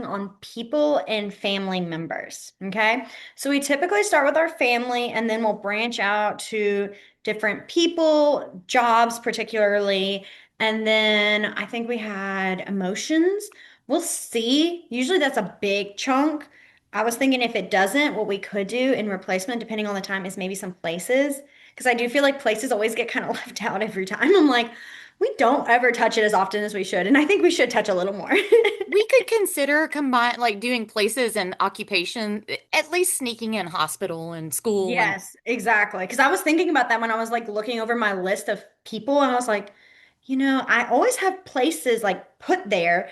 on people and family members. Okay. So we typically start with our family and then we'll branch out to different people, jobs, particularly. And then I think we had emotions. We'll see. Usually that's a big chunk. I was thinking if it doesn't, what we could do in replacement, depending on the time, is maybe some places. Because I do feel like places always get kind of left out every time. I'm like, we don't ever touch it as often as we should. And I think we should touch a little more. We could consider combine like doing places and occupation, at least sneaking in hospital and school and Yes, exactly. Because I was thinking about that when I was like looking over my list of people, and I was like, I always have places like put there,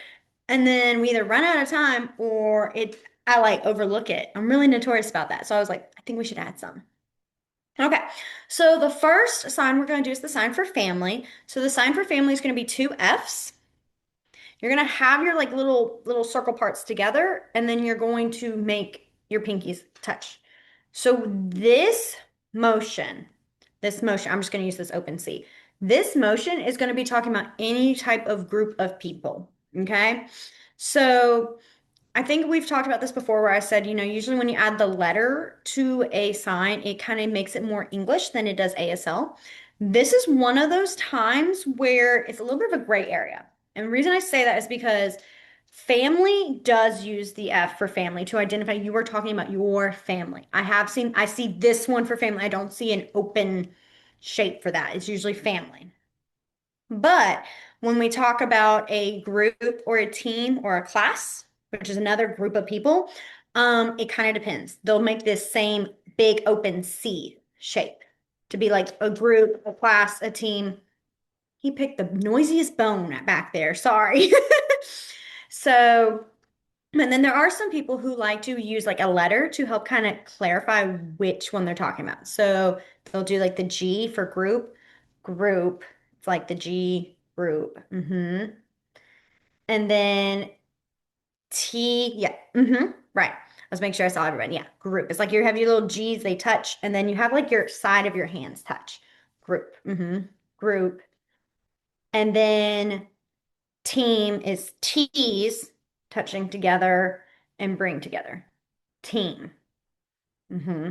and then we either run out of time or I like overlook it. I'm really notorious about that. So I was like, I think we should add some. Okay, so the first sign we're going to do is the sign for family. So the sign for family is going to be two F's. You're going to have your like little circle parts together, and then you're going to make your pinkies touch. So motion, this motion, I'm just going to use this open C. This motion is going to be talking about any type of group of people. Okay. So I think we've talked about this before where I said, usually when you add the letter to a sign, it kind of makes it more English than it does ASL. This is one of those times where it's a little bit of a gray area. And the reason I say that is because family does use the F for family to identify you are talking about your family. I see this one for family. I don't see an open shape for that. It's usually family. But when we talk about a group or a team or a class, which is another group of people, it kind of depends. They'll make this same big open C shape to be like a group, a class, a team. He picked the noisiest bone back there. Sorry. So, and then there are some people who like to use like a letter to help kind of clarify which one they're talking about. So they'll do like the G for group. It's like the G group. And then T, yeah. Right. Let's make sure I saw everybody. Yeah, group. It's like you have your little G's, they touch, and then you have like your side of your hands touch. Group. Group. And then team is T's touching together and bring together. Team. hmm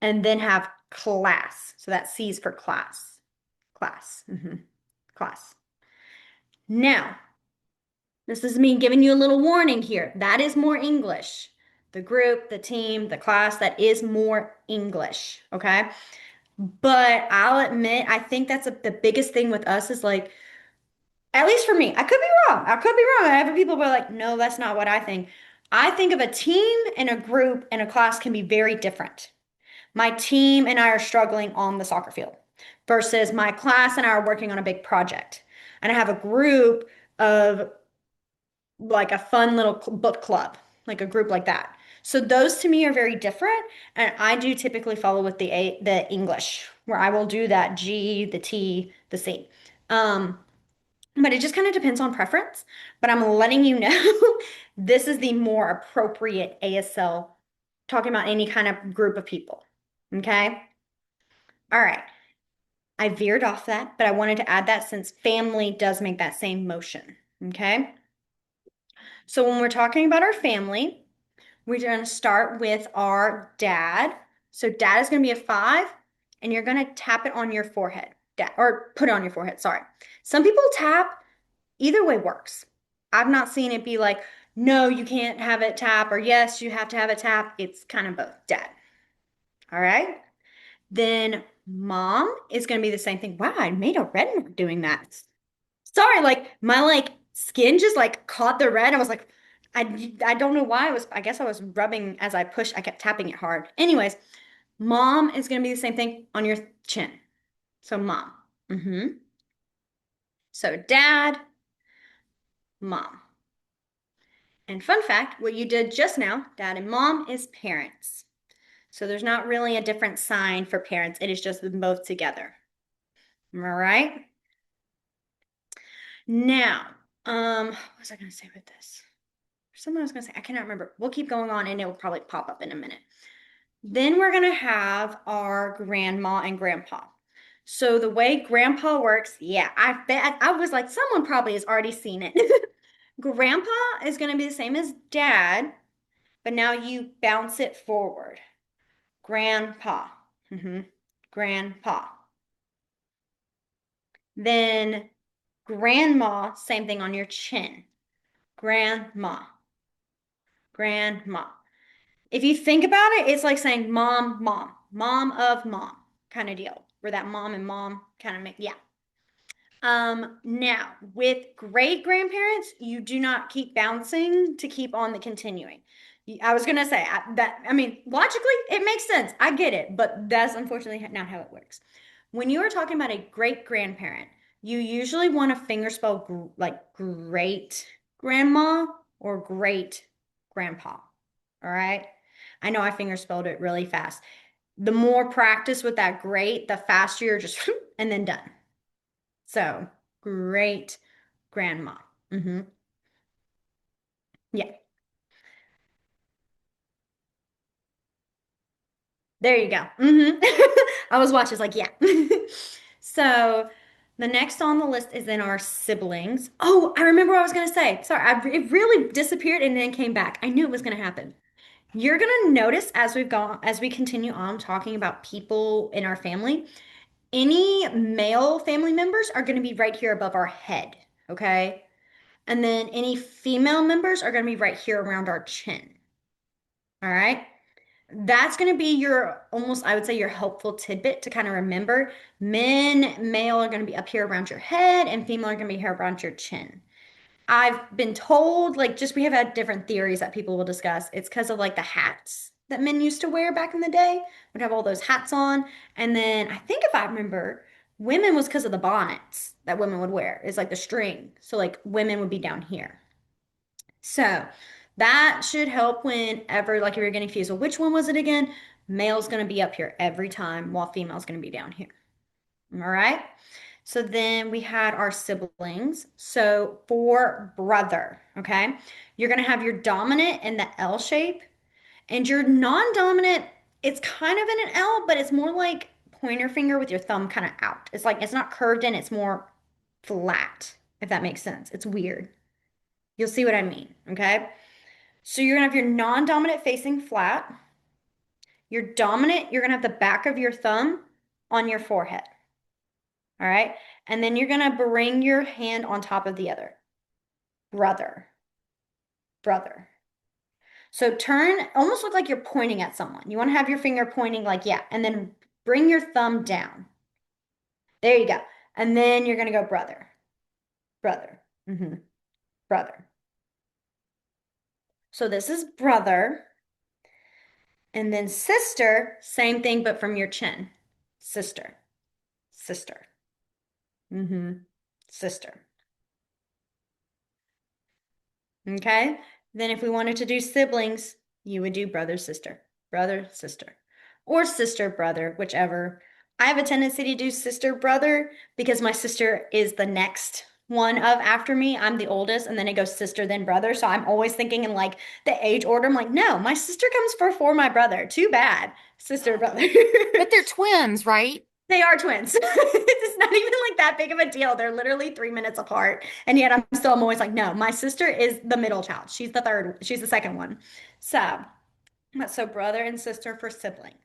And then have class. So that C's for class. Class. Class. Now, this is me giving you a little warning here. That is more English. The group, the team, the class, that is more English. Okay. But I'll admit, I think that's the biggest thing with us is like, at least for me, I could be wrong. I could be wrong. I have people who are like, no, that's not what I think. I think of a team and a group and a class can be very different. My team and I are struggling on the soccer field versus my class and I are working on a big project. And I have a group of like a fun little book club, like a group like that. So those to me are very different, and I do typically follow with the English, where I will do that G, the T, the C. Um, but it just kind of depends on preference. But I'm letting you know this is the more appropriate ASL, talking about any kind of group of people. Okay. All right. I veered off that, but I wanted to add that since family does make that same motion. Okay. So when we're talking about our family, we're going to start with our dad. So dad is going to be a 5, and you're going to tap it on your forehead. Dad, or put it on your forehead, sorry. Some people tap, either way works. I've not seen it be like, no, you can't have it tap, or yes, you have to have it tap. It's kind of both. Dad. All right. Then mom is going to be the same thing. Wow, I made a red mark doing that. Sorry, like my like skin just like caught the red. I was like, I don't know why. I guess I was rubbing as I pushed. I kept tapping it hard. Anyways, mom is gonna be the same thing on your chin. So mom. So dad, mom. And fun fact, what you did just now, dad and mom, is parents. So there's not really a different sign for parents. It is just them both together. All right. Now, what was I gonna say with this? Something I was gonna say, I cannot remember. We'll keep going on and it will probably pop up in a minute. Then we're gonna have our grandma and grandpa. So the way grandpa works, yeah, I bet I was like, someone probably has already seen it. Grandpa is going to be the same as dad, but now you bounce it forward. Grandpa. hmm Grandpa. Then grandma, same thing on your chin. Grandma. Grandma. If you think about it, it's like saying mom, mom, mom of mom kind of deal, where that mom and mom kind of make, yeah. Now with great grandparents, you do not keep bouncing to keep on the continuing. I was gonna say that, I mean, logically, it makes sense. I get it, but that's unfortunately not how it works. When you are talking about a great grandparent, you usually want to fingerspell like great grandma or great grandpa. All right. I know I fingerspelled it really fast. The more practice with that great, the faster you're just and then done. So great grandma. hmm Yeah, there you go. I was watching, like, yeah. So the next on the list is in our siblings. Oh, I remember what I was gonna say. Sorry, it really disappeared and then came back. I knew it was gonna happen. You're gonna notice as we continue on talking about people in our family, any male family members are gonna be right here above our head. Okay. And then any female members are going to be right here around our chin. All right. That's going to be your almost, I would say, your helpful tidbit to kind of remember. Male are going to be up here around your head, and female are going to be here around your chin. I've been told, like, just we have had different theories that people will discuss. It's because of like the hats that men used to wear back in the day, would have all those hats on. And then I think if I remember, women was because of the bonnets that women would wear. It's like the string. So like women would be down here. So that should help whenever, like, if you're getting confused, well, which one was it again? Male's going to be up here every time, while female's going to be down here. All right. So then we had our siblings. So for brother, okay, you're going to have your dominant in the L shape, and your non-dominant, it's kind of in an L, but it's more like pointer finger with your thumb kind of out. It's like it's not curved in, it's more flat, if that makes sense. It's weird. You'll see what I mean, okay? So you're gonna have your non-dominant facing flat. Your dominant, you're gonna have the back of your thumb on your forehead. All right. And then you're gonna bring your hand on top of the other. Brother, brother. So turn, almost look like you're pointing at someone. You want to have your finger pointing like, yeah, and then bring your thumb down. There you go. And then you're gonna go brother, brother, brother. So this is brother. And then sister, same thing, but from your chin. Sister, sister. Sister. Okay. Then if we wanted to do siblings, you would do brother, sister, or sister, brother, whichever. I have a tendency to do sister, brother because my sister is the next one of after me. I'm the oldest, and then it goes sister, then brother. So I'm always thinking in like the age order. I'm like, no, my sister comes before my brother. Too bad. Sister, brother. But they're twins, right? They are twins. It's not even like that big of a deal. They're literally 3 minutes apart. And yet I'm always like, no, my sister is the middle child. She's the third, she's the second one. So, so brother and sister for siblings.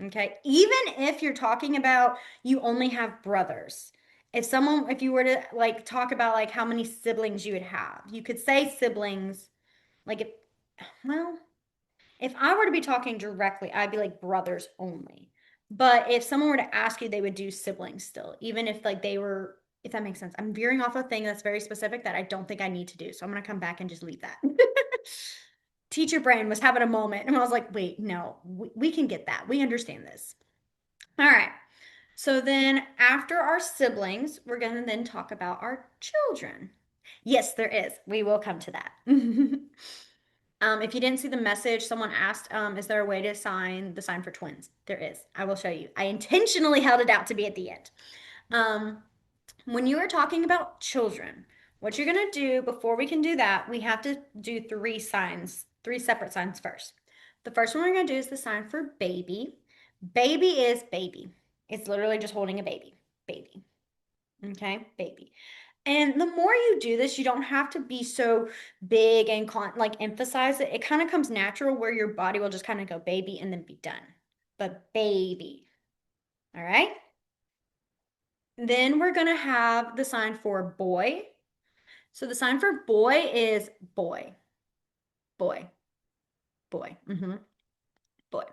Okay. Even if you're talking about you only have brothers. If you were to like talk about like how many siblings you would have, you could say siblings, like if, well, if I were to be talking directly, I'd be like brothers only. But if someone were to ask you, they would do siblings still, even if like they were, if that makes sense. I'm veering off a thing that's very specific that I don't think I need to do. So I'm going to come back and just leave that. Teacher brain was having a moment and I was like, wait, no, we can get that. We understand this. All right. So then after our siblings, we're going to then talk about our children. Yes, there is. We will come to that. If you didn't see the message, someone asked, is there a way to sign the sign for twins? There is. I will show you. I intentionally held it out to be at the end. Um, when you are talking about children, what you're going to do before we can do that, we have to do three signs, three separate signs first. The first one we're going to do is the sign for baby. Baby is baby. It's literally just holding a baby. Baby. Okay, baby. And the more you do this, you don't have to be so big and like emphasize it. It kind of comes natural where your body will just kind of go baby and then be done. But baby. All right. Then we're going to have the sign for boy. So the sign for boy is boy, boy, boy, boy.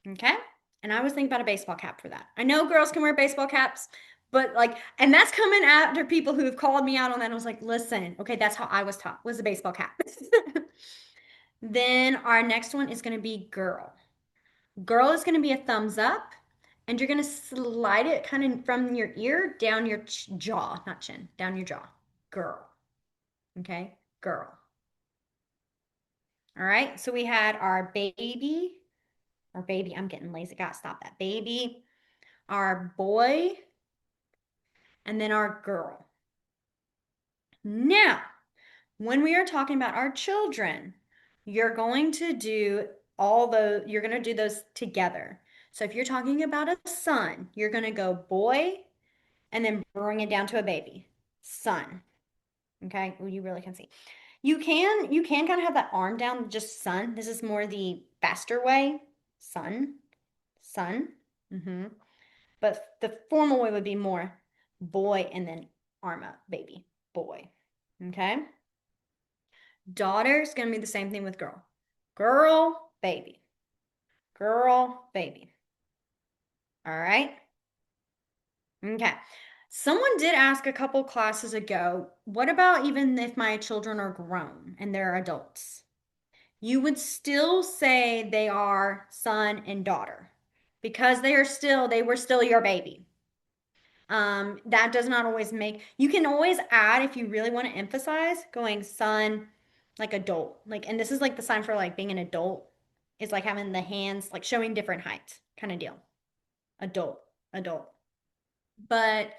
Okay. And I was thinking about a baseball cap for that. I know girls can wear baseball caps, but like, and that's coming after people who have called me out on that. And I was like, listen, okay, that's how I was taught was a baseball cap. Then our next one is going to be girl. Girl is going to be a thumbs up, and you're going to slide it kind of from your ear down your jaw, not chin, down your jaw. Girl. Okay. Girl. All right. So we had our baby. I'm getting lazy. Gotta stop that. Baby, our boy, and then our girl. Now, when we are talking about our children, you're going to do you're going to do those together. So if you're talking about a son, you're going to go boy and then bring it down to a baby. Son. Okay? Well, you really can see. You can kind of have that arm down, just son. This is more the faster way. Son. Son. But the formal way would be more boy and then arm up, baby, boy. Okay? Daughter is going to be the same thing with girl. Girl, baby. Girl, baby. All right? Okay. Someone did ask a couple classes ago, what about even if my children are grown and they're adults? You would still say they are son and daughter because they were still your baby. That does not always make, you can always add if you really want to emphasize going son, like adult. Like, and this is like the sign for like being an adult is like having the hands, like showing different heights kind of deal. Adult, adult. But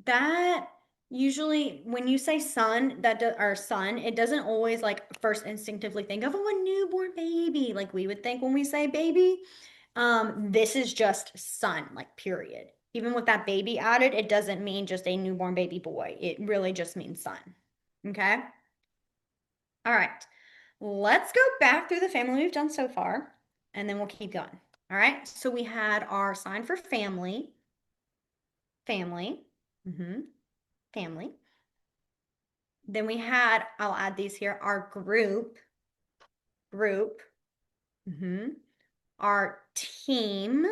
that usually when you say son, or son, it doesn't always like first instinctively think of a newborn baby like we would think when we say baby. This is just son, like period. Even with that baby added, it doesn't mean just a newborn baby boy. It really just means son. Okay? All right. Let's go back through the family we've done so far, and then we'll keep going. All right. So we had our sign for family, family, mm-hmm, family. Then we had, I'll add these here, our group, group, mm-hmm, our team,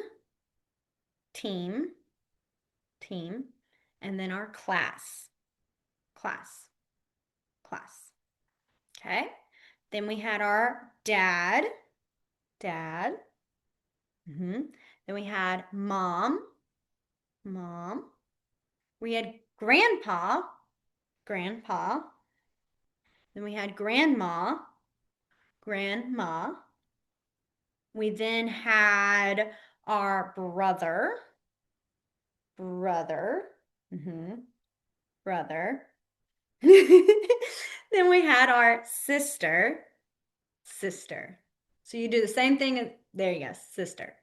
team, team, and then our class, class, class. Okay. Then we had our dad, dad. Then we had mom, mom. We had grandpa, grandpa. Then we had grandma, grandma. We then had our brother, brother, brother. Then we had our sister, sister. So you do the same thing. There you go, sister.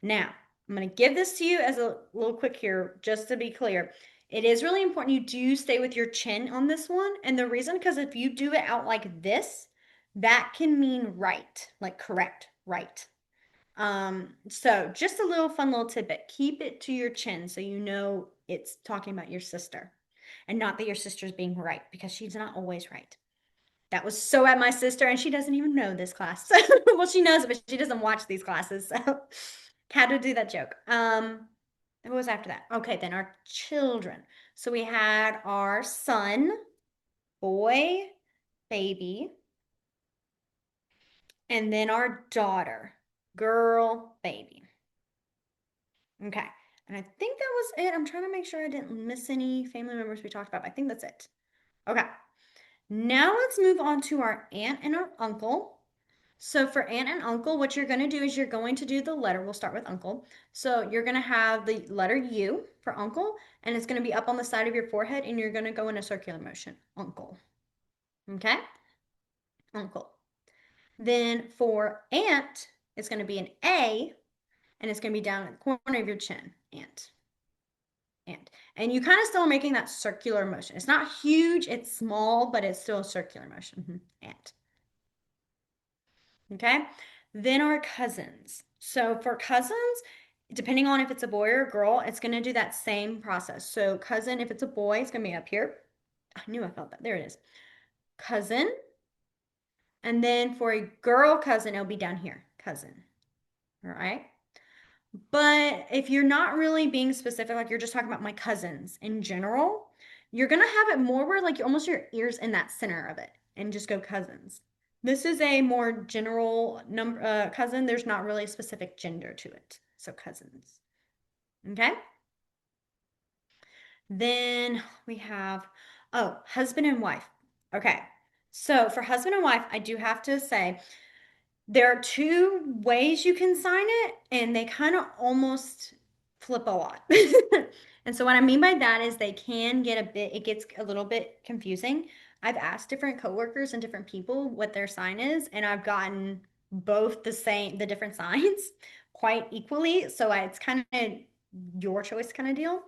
Now, I'm going to give this to you as a little quick here, just to be clear. It is really important you do stay with your chin on this one. And the reason, because if you do it out like this, that can mean right, like correct, right. So just a little fun little tidbit. Keep it to your chin so you know it's talking about your sister and not that your sister's being right because she's not always right. That was so at my sister, and she doesn't even know this class. Well, she knows it, but she doesn't watch these classes. So had to do that joke. What was after that? Okay, then our children. So we had our son, boy, baby, and then our daughter, girl, baby. Okay. And I think that was it. I'm trying to make sure I didn't miss any family members we talked about. I think that's it. Okay. Now let's move on to our aunt and our uncle. So for aunt and uncle, what you're going to do is you're going to do the letter. We'll start with uncle. So you're going to have the letter U for uncle, and it's going to be up on the side of your forehead, and you're going to go in a circular motion. Uncle. Okay? Uncle. Then for aunt, it's going to be an A, and it's going to be down at the corner of your chin. Aunt. and. And you kind of still are making that circular motion. It's not huge, it's small, but it's still a circular motion. And. Okay. Then our cousins. So for cousins, depending on if it's a boy or a girl, it's going to do that same process. So cousin, if it's a boy, it's going to be up here. I knew I felt that. There it is. Cousin. And then for a girl cousin, it'll be down here. Cousin. All right. But if you're not really being specific, like you're just talking about my cousins in general, you're gonna have it more where like almost your ears in that center of it and just go cousins. This is a more general number cousin. There's not really a specific gender to it. So cousins. Okay. Then we have, oh, husband and wife. Okay. So for husband and wife, I do have to say there are two ways you can sign it, and they kind of almost flip a lot. And so what I mean by that is they can get a bit, it gets a little bit confusing. I've asked different coworkers and different people what their sign is, and I've gotten both the same, the different signs quite equally. So it's kind of your choice kind of deal.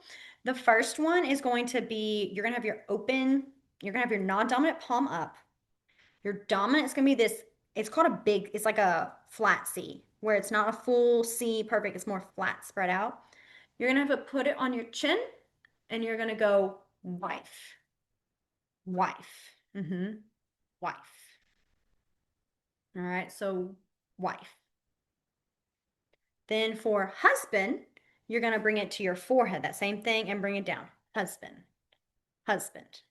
The first one is going to be you're going to have your open, you're going to have your non-dominant palm up. Your dominant is going to be this, it's called a big, it's like a flat C, where it's not a full C perfect, it's more flat spread out. You're going to have to put it on your chin and you're going to go wife, wife, wife. All right, so wife. Then for husband, you're going to bring it to your forehead, that same thing, and bring it down. Husband, husband,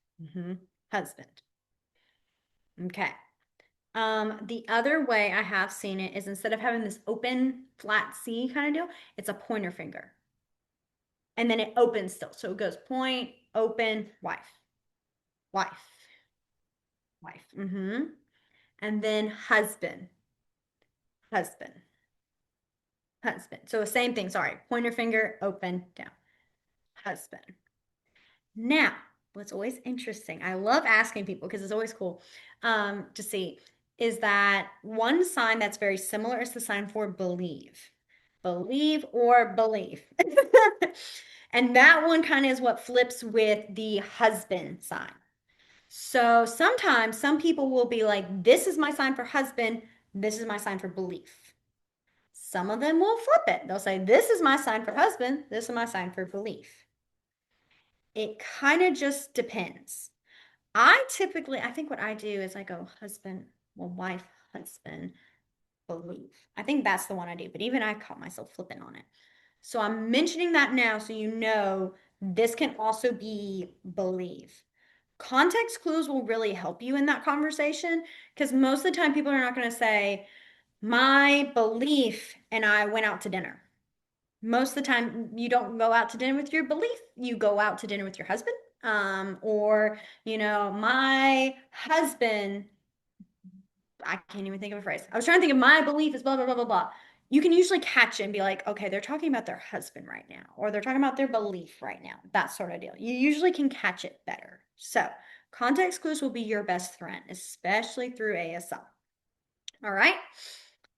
husband. Okay. The other way I have seen it is instead of having this open flat C kind of deal, it's a pointer finger. And then it opens still. So it goes point, open, wife, wife, wife. And then husband, husband, husband. So the same thing, sorry. Pointer finger, open, down. Husband. Now, what's always interesting, I love asking people because it's always cool to see, is that one sign that's very similar is the sign for believe. Believe or believe. And that one kind of is what flips with the husband sign. So sometimes some people will be like, this is my sign for husband, this is my sign for belief. Some of them will flip it. They'll say, this is my sign for husband, this is my sign for belief. It kind of just depends. I think what I do is I go husband, well, wife, husband, believe. I think that's the one I do, but even I caught myself flipping on it. So I'm mentioning that now so you know this can also be believe. Context clues will really help you in that conversation because most of the time people are not going to say, my belief and I went out to dinner. Most of the time you don't go out to dinner with your belief, you go out to dinner with your husband. Or, my husband, I can't even think of a phrase. I was trying to think of my belief is blah, blah, blah, blah, blah. You can usually catch it and be like, okay, they're talking about their husband right now, or they're talking about their belief right now, that sort of deal. You usually can catch it better. So, context clues will be your best friend, especially through ASL. All right.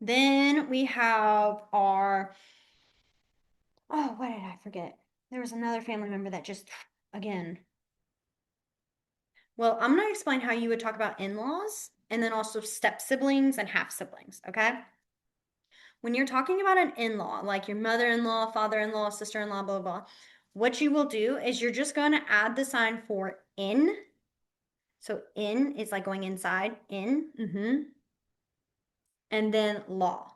Then we have our, oh, what did I forget? There was another family member that just, again, well, I'm going to explain how you would talk about in-laws and then also step siblings and half siblings, okay? When you're talking about an in-law, like your mother-in-law, father-in-law, sister-in-law, blah, blah, blah, what you will do is you're just going to add the sign for in. So in is like going inside, in, and then law.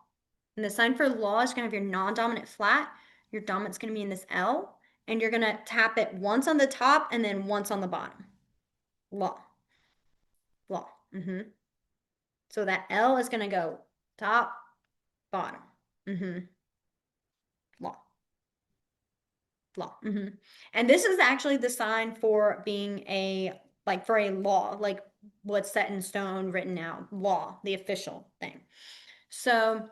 And the sign for law is going to have your non-dominant flat. Your dominant's going to be in this L, and you're going to tap it once on the top and then once on the bottom. Law, law. So that L is going to go top, bottom. Law, law. And this is actually the sign for being like for a law, like what's set in stone, written out, law, the official thing. So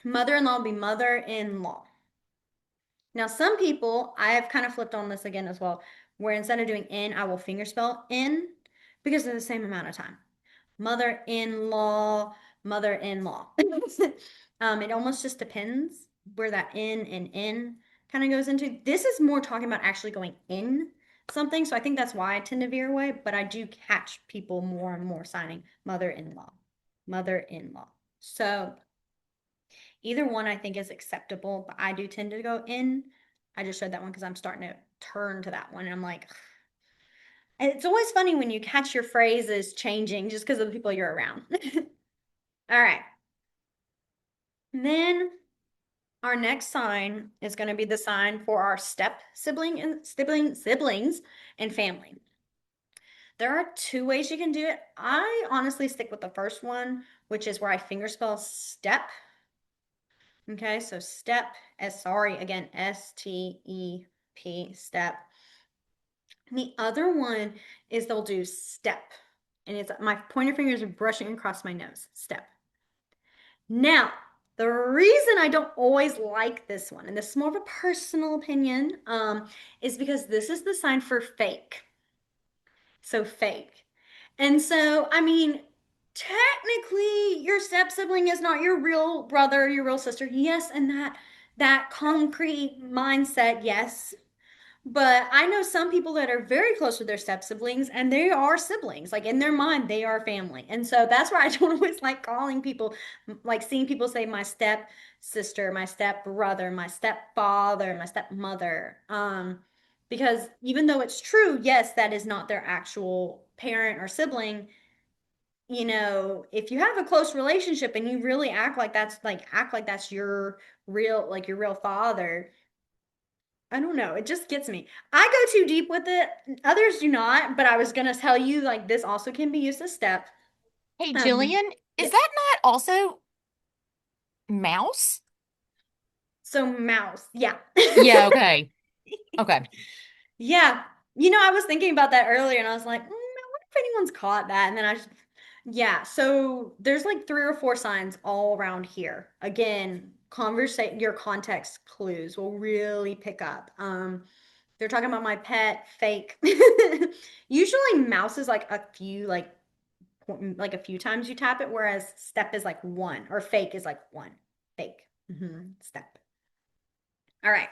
mother-in-law will be mother-in-law. Now, some people, I have kind of flipped on this again as well, where instead of doing in, I will fingerspell in because they're the same amount of time. Mother-in-law, mother-in-law. It almost just depends where that in and in kind of goes into. This is more talking about actually going in something. So I think that's why I tend to veer away, but I do catch people more and more signing mother-in-law, mother-in-law. So either one I think is acceptable, but I do tend to go in. I just showed that one because I'm starting to turn to that one. And I'm like, it's always funny when you catch your phrases changing just because of the people you're around. All right. And then our next sign is going to be the sign for our step siblings and family. There are two ways you can do it. I honestly stick with the first one, which is where I fingerspell step. Okay, so step, sorry, again, STEP, step. And the other one is they'll do step. And it's my pointer fingers are brushing across my nose. Step. Now, the reason I don't always like this one, and this is more of a personal opinion, is because this is the sign for fake. So fake. And so, I mean, technically your step sibling is not your real brother, your real sister. Yes, and that concrete mindset, yes. But I know some people that are very close with their step siblings and they are siblings. Like in their mind, they are family. And so that's why I don't always like calling people, like seeing people say my step sister, my step brother, my stepfather, my stepmother. Because even though it's true, yes, that is not their actual parent or sibling. If you have a close relationship and you really act like that's your your real father, I don't know. It just gets me. I go too deep with it. Others do not, but I was gonna tell you like this also can be used as step. Hey, Um, Jillian, is yes. that not also mouse? So mouse. Yeah. Yeah, okay. Okay. Yeah. I was thinking about that earlier and I was like, I wonder if anyone's caught that. And then yeah. So there's like three or four signs all around here. Again, your context clues will really pick up. They're talking about my pet, fake. Usually mouse is like a few times you tap it, whereas step is like one, or fake is like one. Fake. Step. All right.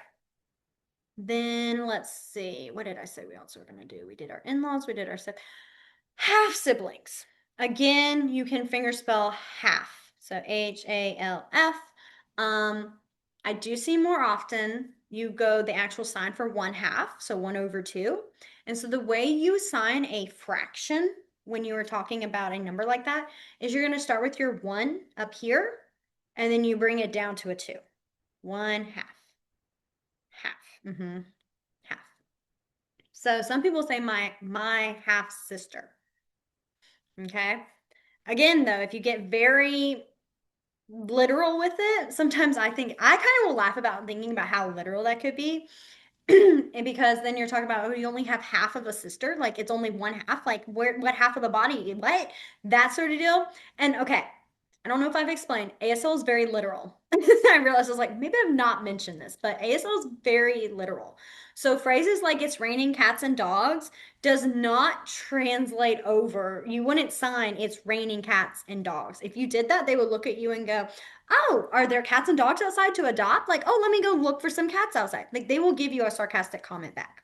Then let's see. What did I say we also were going to do? We did our in-laws, we did our step. Half siblings. Again, you can fingerspell half. So HALF. Um, I do see more often you go the actual sign for 1/2, so 1/2. And so the way you sign a fraction when you were talking about a number like that is you're going to start with your 1 up here and then you bring it down to a 2. 1/2. Half. Half. So some people say my half sister. Okay. Again, though, if you get very literal with it, sometimes I kind of will laugh about thinking about how literal that could be. And because then you're talking about, oh, you only have half of a sister, like it's only one half, like what half of the body, what that sort of deal. And okay, I don't know if I've explained, ASL is very literal. I realized I was like, maybe I've not mentioned this, but ASL is very literal. So phrases like it's raining cats and dogs does not translate over. You wouldn't sign it's raining cats and dogs. If you did that, they would look at you and go, oh, are there cats and dogs outside to adopt? Like, oh, let me go look for some cats outside. Like they will give you a sarcastic comment back.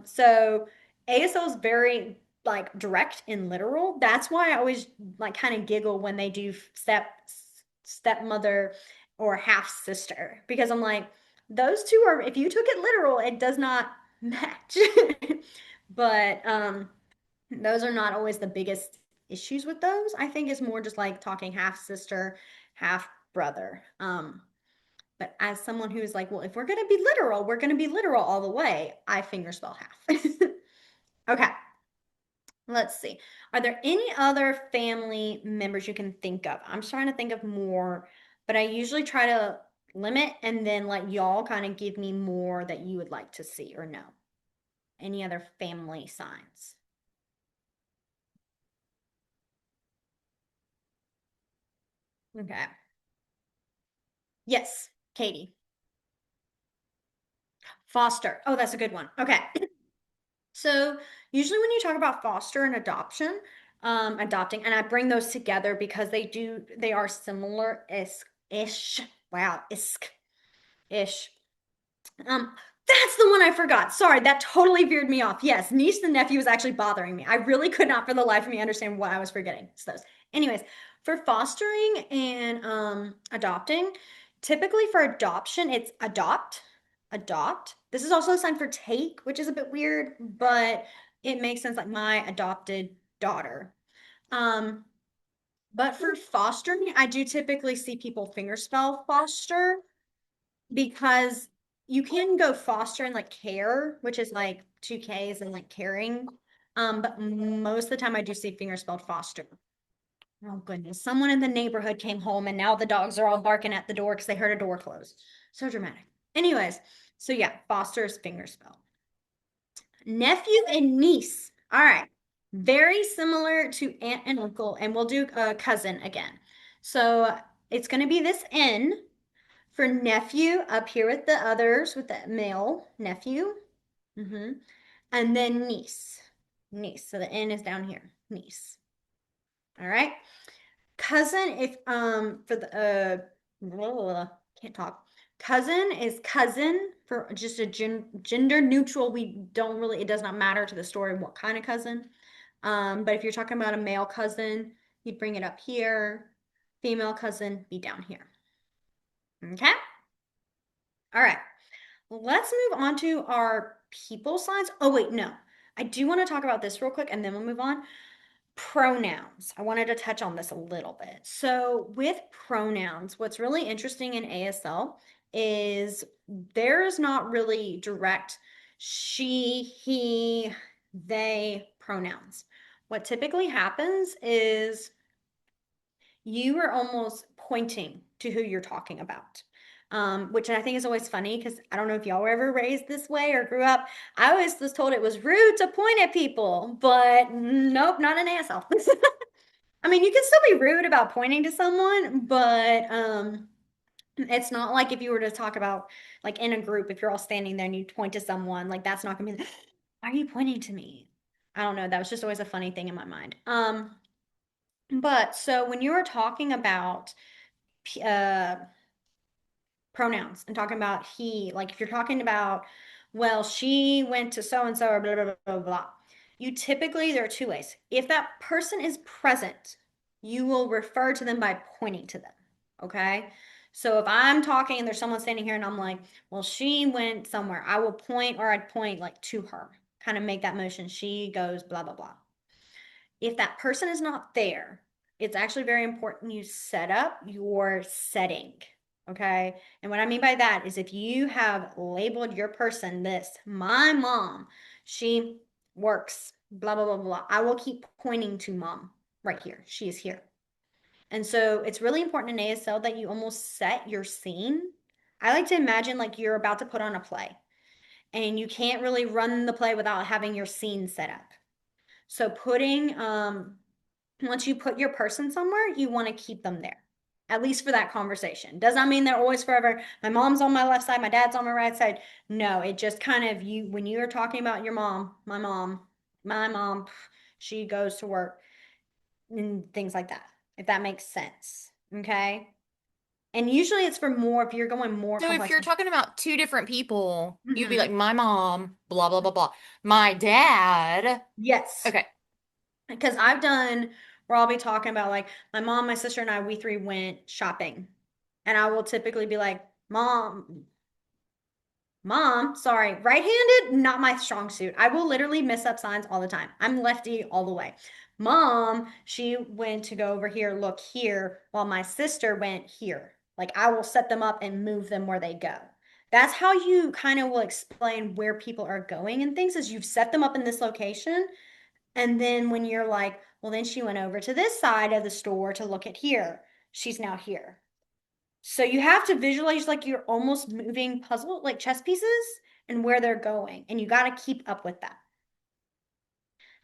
So ASL is very like direct and literal. That's why I always like kind of giggle when they do stepmother or half sister because I'm like, those two are if you took it literal, it does not match. But those are not always the biggest issues with those. I think it's more just like talking half sister, half brother. But as someone who's like, well, if we're going to be literal, we're going to be literal all the way. I fingerspell half. Okay, let's see. Are there any other family members you can think of? I'm trying to think of more, but I usually try to limit and then let y'all kind of give me more that you would like to see or know. Any other family signs? Okay. Yes, Katie. Foster. Oh, that's a good one. Okay. So usually when you talk about foster and adoption, adopting, and I bring those together because they are similar ish. Wow, isk, ish. Um, that's the one I forgot. Sorry, that totally veered me off. Yes, niece and nephew was actually bothering me. I really could not for the life of me understand what I was forgetting. So those. Anyways, for fostering and adopting, typically for adoption, it's adopt, adopt. This is also a sign for take, which is a bit weird, but it makes sense like my adopted daughter. Um, but for fostering, I do typically see people fingerspell foster because you can go foster and like care, which is like two K's and like caring. But most of the time I do see finger spelled foster. Oh goodness. Someone in the neighborhood came home and now the dogs are all barking at the door because they heard a door close. So dramatic. Anyways, so yeah, foster is finger spelled. Nephew and niece. All right. Very similar to aunt and uncle, and we'll do a cousin again. So it's going to be this N for nephew up here with the others with the male nephew. hmm And then niece. Niece. So the N is down here. Niece. All right. Cousin, if for the blah, blah, blah, can't talk. Cousin is cousin for just a gender neutral. We don't really, it does not matter to the story what kind of cousin. But if you're talking about a male cousin, you'd bring it up here. Female cousin, be down here. Okay. All right. Let's move on to our people signs. Oh, wait, no. I do want to talk about this real quick and then we'll move on. Pronouns. I wanted to touch on this a little bit. So, with pronouns, what's really interesting in ASL is there is not really direct she, he, they pronouns. What typically happens is you are almost pointing to who you're talking about. Which I think is always funny because I don't know if y'all were ever raised this way or grew up. I always was told it was rude to point at people, but nope, not an ASL. I mean, you can still be rude about pointing to someone, but it's not like if you were to talk about like in a group, if you're all standing there and you point to someone, like that's not gonna be, why are you pointing to me? I don't know. That was just always a funny thing in my mind. But so when you were talking about uh pronouns and talking about he, like if you're talking about, well, she went to so and so or blah, blah, blah, blah, blah. You typically, there are two ways. If that person is present, you will refer to them by pointing to them. Okay. So if I'm talking and there's someone standing here and I'm like, well, she went somewhere, I will point or I'd point like to her, kind of make that motion. She goes, blah, blah, blah. If that person is not there, it's actually very important you set up your setting. Okay. And what I mean by that is if you have labeled your person this, my mom, she works, blah, blah, blah, blah. I will keep pointing to mom right here. She is here. And so it's really important in ASL that you almost set your scene. I like to imagine like you're about to put on a play and you can't really run the play without having your scene set up. So putting once you put your person somewhere, you want to keep them there. At least for that conversation. Does not mean they're always forever. My mom's on my left side, my dad's on my right side. No, it just kind of you when you are talking about your mom, my mom, she goes to work and things like that. If that makes sense. Okay? And usually it's for more if you're going more So if complex. you're talking about two different people, you'd be like, Mhm. my mom, blah, blah, blah, blah. My dad. Yes. Okay. Because I've done where I'll be talking about like my mom, my sister, and I, we three went shopping. And I will typically be like, Mom, sorry, right-handed, not my strong suit. I will literally mess up signs all the time. I'm lefty all the way. Mom, she went to go over here, look here, while my sister went here. Like I will set them up and move them where they go. That's how you kind of will explain where people are going and things is you've set them up in this location and then when you're like, well, then she went over to this side of the store to look at here. She's now here. So you have to visualize like you're almost moving puzzle, like chess pieces, and where they're going. And you got to keep up with that.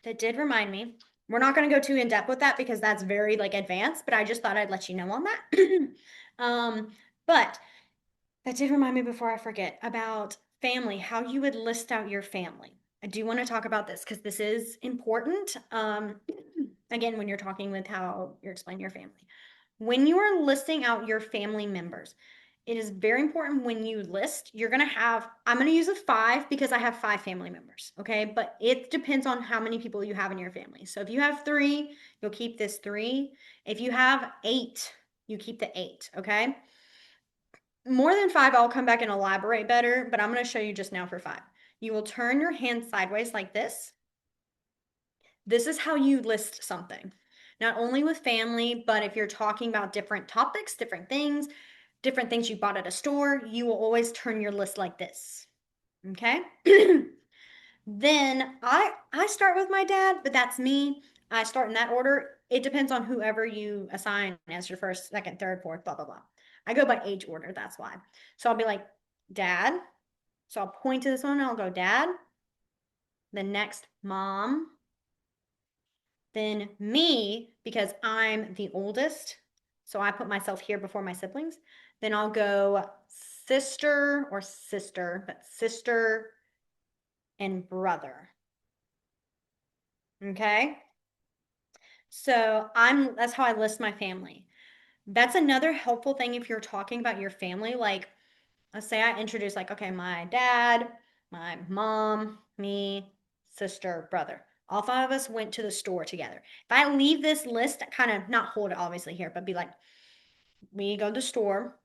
That did remind me. We're not going to go too in depth with that because that's very like advanced, but I just thought I'd let you know on that. But that did remind me before I forget about family, how you would list out your family. I do want to talk about this because this is important. Again, when you're talking with how you're explaining your family. When you are listing out your family members, It is very important when you list, you're going to have, I'm going to use a five because I have five family members. Okay. But it depends on how many people you have in your family. So if you have three, you'll keep this three. If you have eight, you keep the eight. Okay. More than five, I'll come back and elaborate better, but I'm going to show you just now for five. You will turn your hand sideways like this. This is how you list something. Not only with family, but if you're talking about different topics, different things you bought at a store, you will always turn your list like this. Okay? Then I start with my dad, but that's me. I start in that order. It depends on whoever you assign as your first, second, third, fourth, blah blah blah. I go by age order, that's why. So I'll be like, "Dad." So I'll point to this one and I'll go, "Dad." Then next, mom. Then me, because I'm the oldest, so I put myself here before my siblings. Then I'll go sister or sister, but sister and brother. Okay? So that's how I list my family. That's another helpful thing if you're talking about your family. Like, let's say I introduce, like, okay, my dad, my mom, me, sister, brother. All five of us went to the store together. If I leave this list, kind of not hold it obviously here, but be like, we go to the store.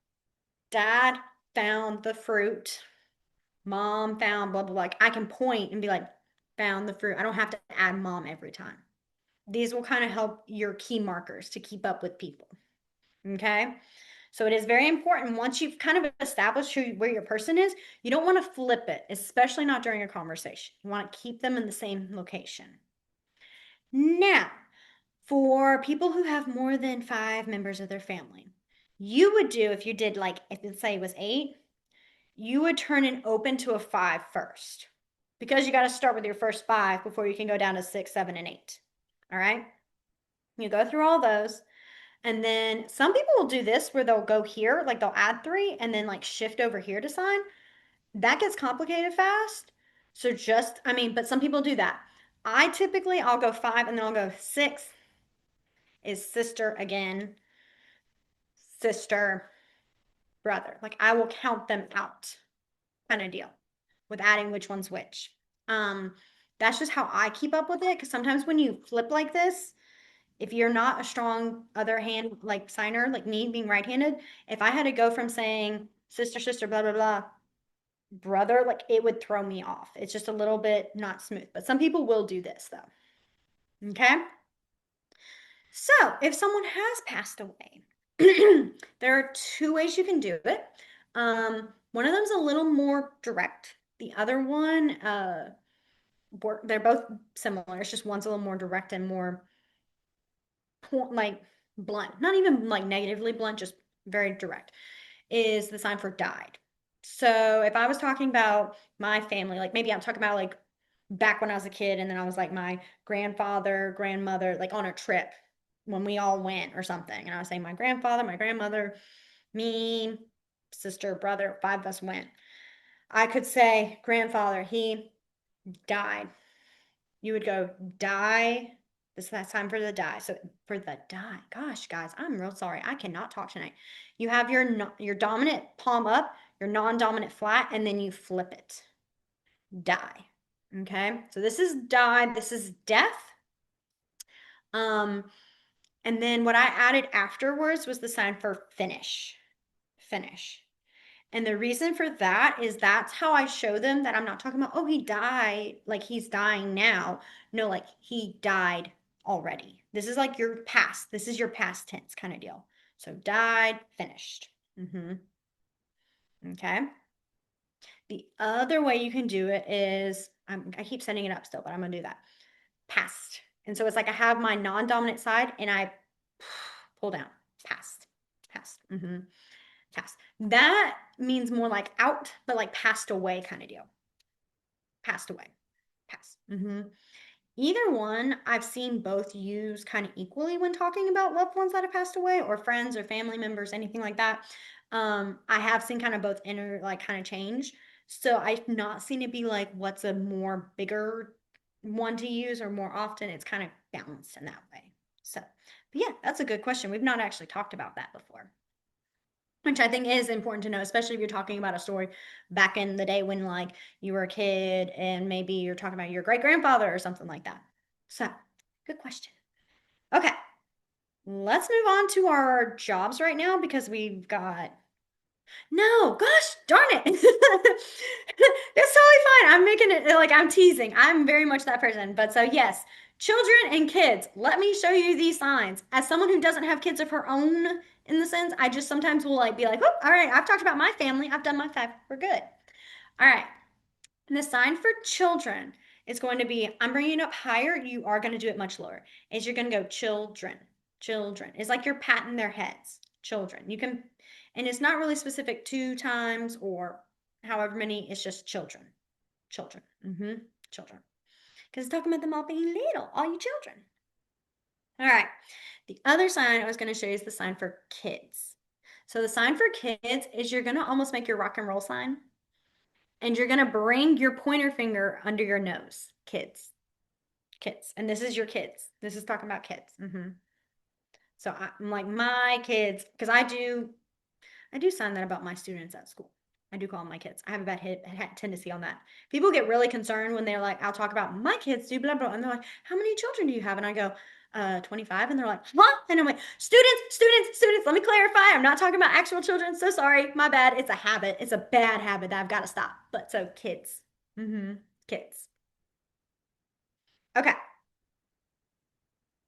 Dad found the fruit. Mom found blah, blah, blah. Like, I can point and be like, found the fruit. I don't have to add mom every time. These will kind of help your key markers to keep up with people. Okay. So it is very important once you've kind of established where your person is, you don't want to flip it, especially not during a conversation. You want to keep them in the same location. Now, for people who have more than five members of their family, you would do, if you did like, if let's say it was eight, you would turn an open to a five first because you got to start with your first five before you can go down to six, seven, and eight. All right. You go through all those. And then some people will do this where they'll go here, like they'll add three and then like shift over here to sign. That gets complicated fast. So just, I mean, but some people do that. I'll go five and then I'll go six is sister again, sister, brother. Like I will count them out kind of deal with adding which one's which. Um, that's just how I keep up with it because sometimes when you flip like this, if you're not a strong other hand like signer, like me being right-handed, if I had to go from saying sister, sister, blah, blah, blah, brother, like it would throw me off. It's just a little bit not smooth. But some people will do this though. Okay. So if someone has passed away, there are two ways you can do it. One of them's a little more direct. The other one, they're both similar. It's just one's a little more direct and more like blunt, not even like negatively blunt, just very direct, is the sign for died. So if I was talking about my family, like maybe I'm talking about like back when I was a kid, and then I was like my grandfather, grandmother, like on a trip when we all went or something. And I was saying my grandfather, my grandmother, me, sister, brother, five of us went. I could say grandfather, he died. You would go die. This is that time for the die. So for the die, gosh, guys, I'm real sorry. I cannot talk tonight. You have your dominant palm up, your non-dominant flat, and then you flip it. Die. Okay. So this is die. This is death. Um, and then what I added afterwards was the sign for finish. Finish. And the reason for that is that's how I show them that I'm not talking about, oh, he died, like he's dying now. No, like he died already. This is like your past. This is your past tense kind of deal. So died, finished. Okay. The other way you can do it is, I keep setting it up still, but I'm going to do that. Past. And so it's like I have my non-dominant side and I pull down. Past. Past. Past. That means more like out, but like passed away kind of deal. Passed away. Passed. Either one, I've seen both used kind of equally when talking about loved ones that have passed away or friends or family members, anything like that. I have seen kind of both like kind of change. So I've not seen it be like what's a more bigger one to use or more often. It's kind of balanced in that way. So, but yeah, that's a good question. We've not actually talked about that before. which I think is important to know, especially if you're talking about a story back in the day when like you were a kid and maybe you're talking about your great grandfather or something like that. So, good question. Okay, let's move on to our jobs right now because we've got no, gosh, darn it. It's totally fine. I'm making it like I'm teasing. I'm very much that person. But so, yes, children and kids, let me show you these signs. As someone who doesn't have kids of her own, in the sense, I just sometimes will like be like, oh, all right, I've talked about my family. I've done my five. We're good. All right. And the sign for children is going to be I'm bringing it up higher. You are going to do it much lower. Is you're going to go children. Children. It's like you're patting their heads. Children. You can, and it's not really specific two times or however many. It's just children. Children. Children. Because it's talking about them all being little, all you children. All right. The other sign I was going to show you is the sign for kids. So the sign for kids is you're going to almost make your rock and roll sign and you're going to bring your pointer finger under your nose. Kids. Kids. And this is your kids. This is talking about kids. So I'm like my kids because I do sign that about my students at school. I do call them my kids. I have a bad tendency on that. People get really concerned when they're like, I'll talk about my kids do blah blah, and they're like, how many children do you have? And I go, 25, and they're like, what? And I'm like, students. Let me clarify. I'm not talking about actual children. So sorry, my bad. It's a habit. It's a bad habit that I've got to stop. But so kids, kids. Okay,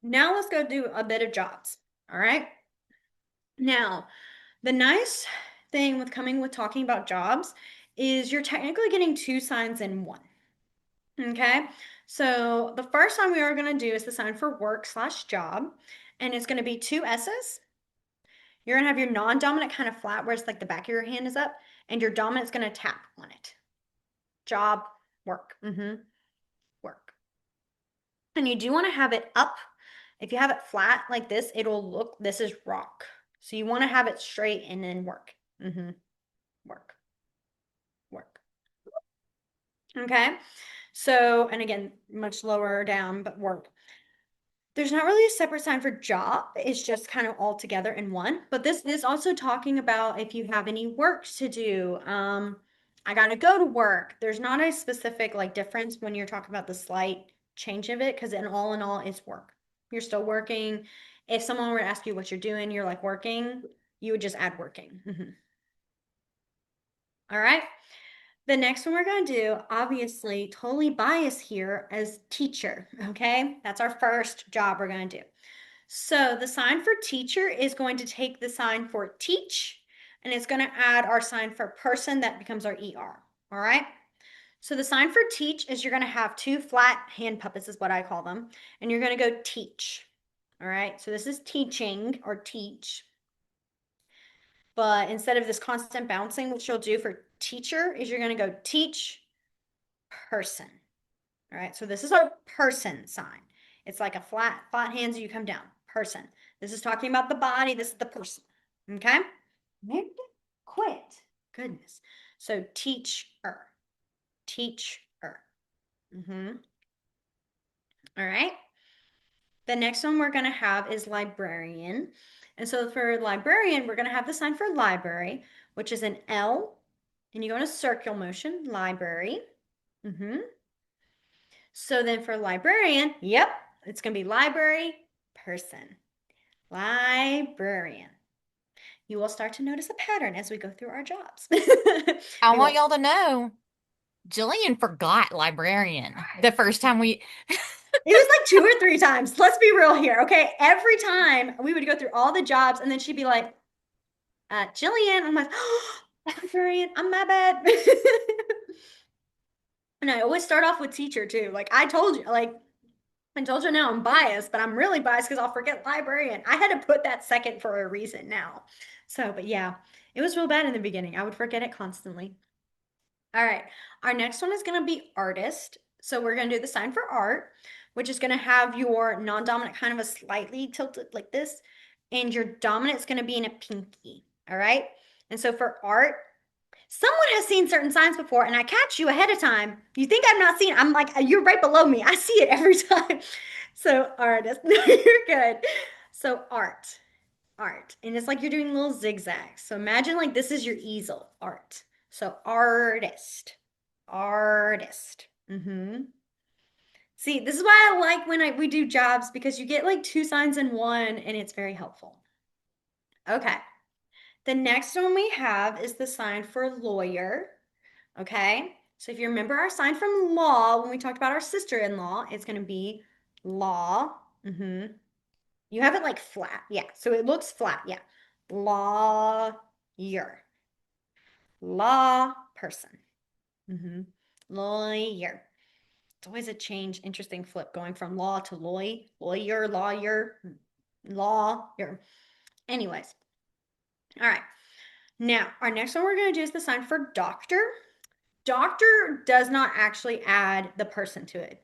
now let's go do a bit of jobs. All right. Now, the nice thing with coming with talking about jobs is you're technically getting two signs in one. Okay. So the first sign we are going to do is the sign for work slash job. And it's going to be two S's. You're going to have your non-dominant kind of flat where it's like the back of your hand is up. And your dominant's going to tap on it. Job, work. Work. And you do want to have it up. If you have it flat like this, it'll look, this is rock. So you want to have it straight and then work. Work. Work. Okay. So, and again, much lower down, but work. There's not really a separate sign for job. It's just kind of all together in one. But this is also talking about if you have any work to do. I gotta go to work. There's not a specific like difference when you're talking about the slight change of it, because in all, it's work. You're still working. If someone were to ask you what you're doing, you're like working, you would just add working. All right. The next one we're going to do, obviously, totally biased here as teacher, okay? That's our first job we're going to do. So the sign for teacher is going to take the sign for teach, and it's going to add our sign for person that becomes our ER, all right? So the sign for teach is you're going to have two flat hand puppets is what I call them, and you're going to go teach, all right? So this is teaching or teach. But instead of this constant bouncing, what you'll do for teacher is you're going to go teach person. All right. So this is our person sign. It's like a flat hands, you come down. Person. This is talking about the body. This is the person. Okay. Maybe quit. Goodness. So teacher. Teacher. All right. The next one we're going to have is librarian. And so for librarian, we're going to have the sign for library, which is an L, and you go in a circle motion, library. So then for librarian, yep, it's going to be library person. Librarian. You will start to notice a pattern as we go through our jobs. I We want will. y'all to know, Jillian forgot librarian the first time we. It was like two or three times. Let's be real here, okay? Every time we would go through all the jobs, and then she'd be like, Jillian. I'm like, oh, librarian, I'm my bad. And I always start off with teacher too. Like I told you, like I told you now I'm biased, but I'm really biased because I'll forget librarian. I had to put that second for a reason now. So, but yeah, it was real bad in the beginning. I would forget it constantly. All right, our next one is going to be artist. So we're going to do the sign for art, which is going to have your non-dominant kind of a slightly tilted like this, and your dominant is going to be in a pinky. All right. And so for art, someone has seen certain signs before, and I catch you ahead of time. You think I'm not seeing? I'm like, you're right below me. I see it every time. So artist, no, you're good. So art. art. And it's like you're doing little zigzags. So imagine like this is your easel art. So artist, artist. See, this is why I like when we do jobs because you get like two signs in one and it's very helpful. Okay. The next one we have is the sign for lawyer. Okay. So if you remember our sign from law, when we talked about our sister-in-law, it's going to be law. You have it like flat. Yeah. So it looks flat. Yeah. Lawyer. Law person. Lawyer. It's always a change, interesting flip going from law to lawyer, lawyer, lawyer. Anyways. All right. Now, our next one we're going to do is the sign for doctor. Doctor does not actually add the person to it.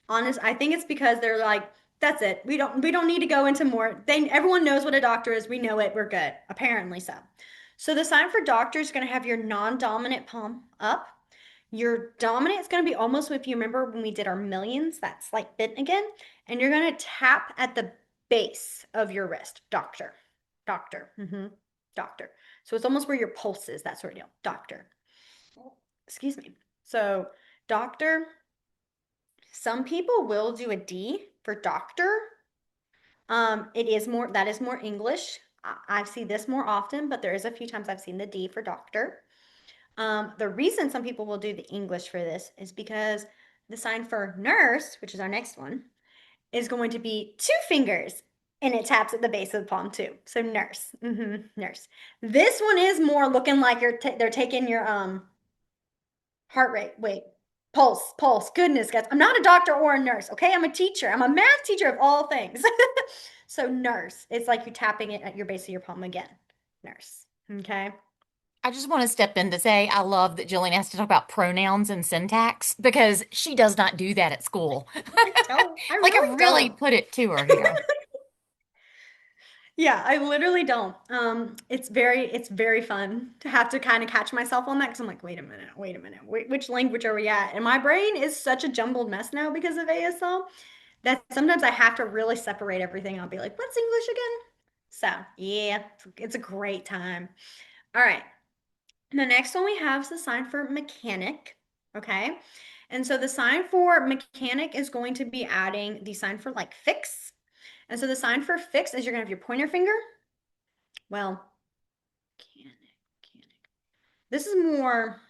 Honest, I think it's because they're like, that's it. We don't need to go into more. Everyone knows what a doctor is. We know it. We're good. Apparently so. So the sign for doctor is going to have your non-dominant palm up. Your dominant is going to be almost if you remember when we did our millions, that slight bit again. And you're going to tap at the base of your wrist. Doctor. Doctor. Doctor. So it's almost where your pulse is, that sort of deal. Doctor. Excuse me. So doctor, some people will do a D for doctor. It is more, that is more English. I see this more often, but there is a few times I've seen the D for doctor. The reason some people will do the English for this is because the sign for nurse, which is our next one, is going to be two fingers and it taps at the base of the palm too. So nurse, nurse. This one is more looking like they're taking your heart rate. Wait, pulse. Goodness, guys, I'm not a doctor or a nurse. Okay, I'm a teacher. I'm a math teacher of all things. So nurse, it's like you're tapping it at your base of your palm again. Nurse. Okay. I just want to step in to say I love that Jillian has to talk about pronouns and syntax because she does not do that at school. I don't. I Like I really really don't. put it to her here. Yeah, I literally don't. It's very fun to have to kind of catch myself on that because I'm like, wait a minute, which language are we at? And my brain is such a jumbled mess now because of ASL that sometimes I have to really separate everything. I'll be like, what's English again? So yeah, it's a great time. All right. The next one we have is the sign for mechanic. Okay. And so the sign for mechanic is going to be adding the sign for like fix. And so the sign for fix is you're going to have your pointer finger. Well, mechanic. This is more,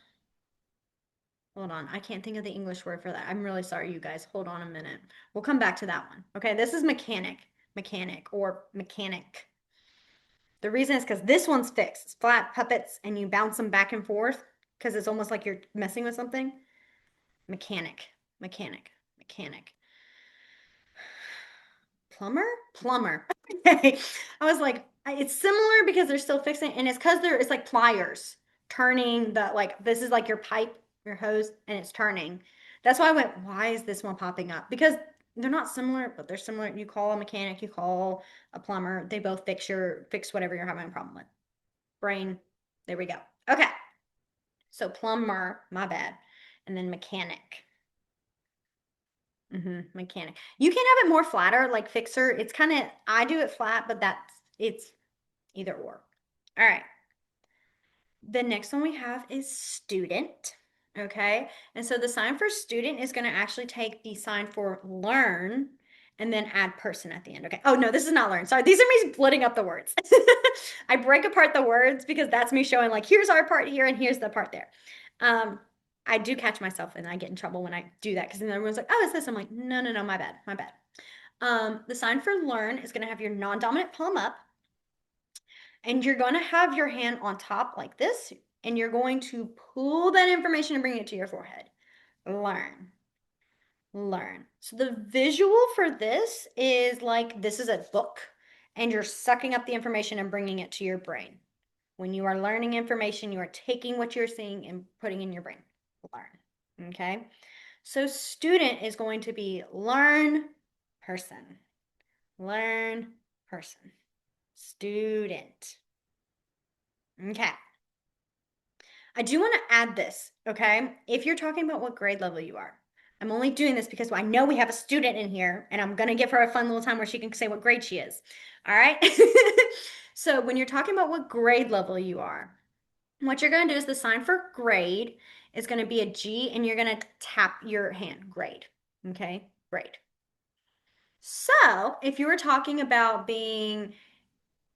hold on. I can't think of the English word for that. I'm really sorry, you guys. Hold on a minute. We'll come back to that one. Okay. This is mechanic or mechanic. The reason is because this one's fixed. It's flat puppets and you bounce them back and forth because it's almost like you're messing with something. Mechanic, mechanic. Plumber? Plumber. Okay. I was like, it's similar because they're still fixing, and it's because it's like pliers turning the, like, this is like your pipe, your hose, and it's turning. That's why I went, why is this one popping up? Because they're not similar, but they're similar. You call a mechanic, you call a plumber, they both fix whatever you're having a problem with. Brain. There we go. Okay. So plumber, my bad. And then mechanic. Mechanic. You can have it more flatter, like fixer. It's kind of, I do it flat, but it's either or. All right. The next one we have is student. Okay. And so the sign for student is going to actually take the sign for learn and then add person at the end. Okay. Oh, no, this is not learn. Sorry. These are me splitting up the words. I break apart the words because that's me showing like, here's our part here and here's the part there. Um, I do catch myself and I get in trouble when I do that because then everyone's like, oh, it's this. I'm like, no, my bad, my bad. The sign for learn is going to have your non-dominant palm up and you're going to have your hand on top like this and you're going to pull that information and bring it to your forehead. Learn. Learn. So the visual for this is like this is a book and you're sucking up the information and bringing it to your brain. When you are learning information, you are taking what you're seeing and putting in your brain. Learn. Okay. So student is going to be learn person. Learn person. Student. Okay. I do want to add this, okay? If you're talking about what grade level you are, I'm only doing this because I know we have a student in here and I'm going to give her a fun little time where she can say what grade she is. All right. So when you're talking about what grade level you are, what you're going to do is the sign for grade is going to be a G and you're going to tap your hand. Grade. Okay. Grade. So if you were talking about being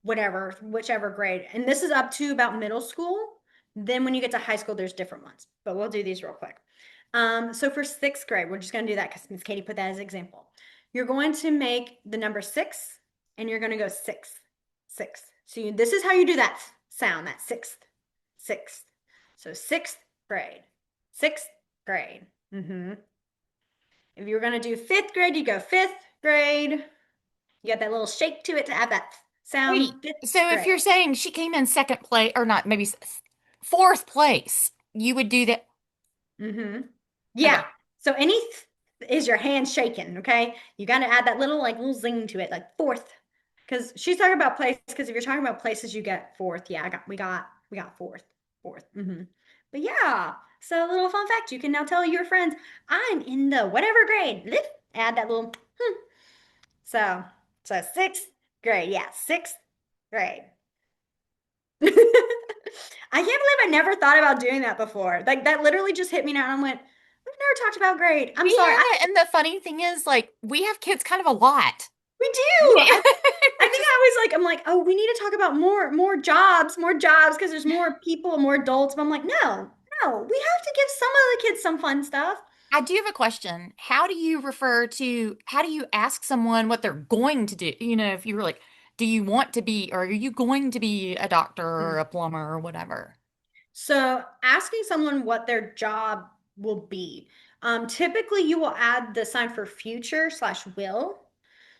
whatever, whichever grade, and this is up to about middle school, then when you get to high school, there's different ones, but we'll do these real quick. So for sixth grade, we're just going to do that because Miss Katie put that as an example. You're going to make the number six and you're going to go sixth, sixth. So this is how you do that sound, that sixth, sixth. So sixth grade, sixth grade. If you were going to do fifth grade, you go fifth grade. You got that little shake to it to add that Wait, sound, fifth so if grade. you're saying she came in second place, or not, maybe fourth place, you would do that. Mm-hmm. Yeah. Okay. So any is your hand shaking, okay? You got to add that little like little zing to it, like fourth. Because she's talking about place, because if you're talking about places, you get fourth. Yeah, we got fourth. Fourth. But yeah. So a little fun fact, you can now tell your friends, I'm in the whatever grade. Add that little So so sixth grade. Yeah, sixth grade. I can't believe I never thought about doing that before. Like that literally just hit me now and I went, we've never talked about grade. I'm We sorry. haven't, and the funny thing is, like, we have kids kind of a lot. We do. Yeah. I Which think is, I was like, I'm like, oh, we need to talk about more jobs because there's more people, more adults. But I'm like, no, we have to give some of the kids some fun stuff. I do have a question. How do you ask someone what they're going to do? You know, if you were like, do you want to be, or are you going to be a doctor or Hmm. a plumber or whatever? So asking someone what their job will be. Typically you will add the sign for future slash will.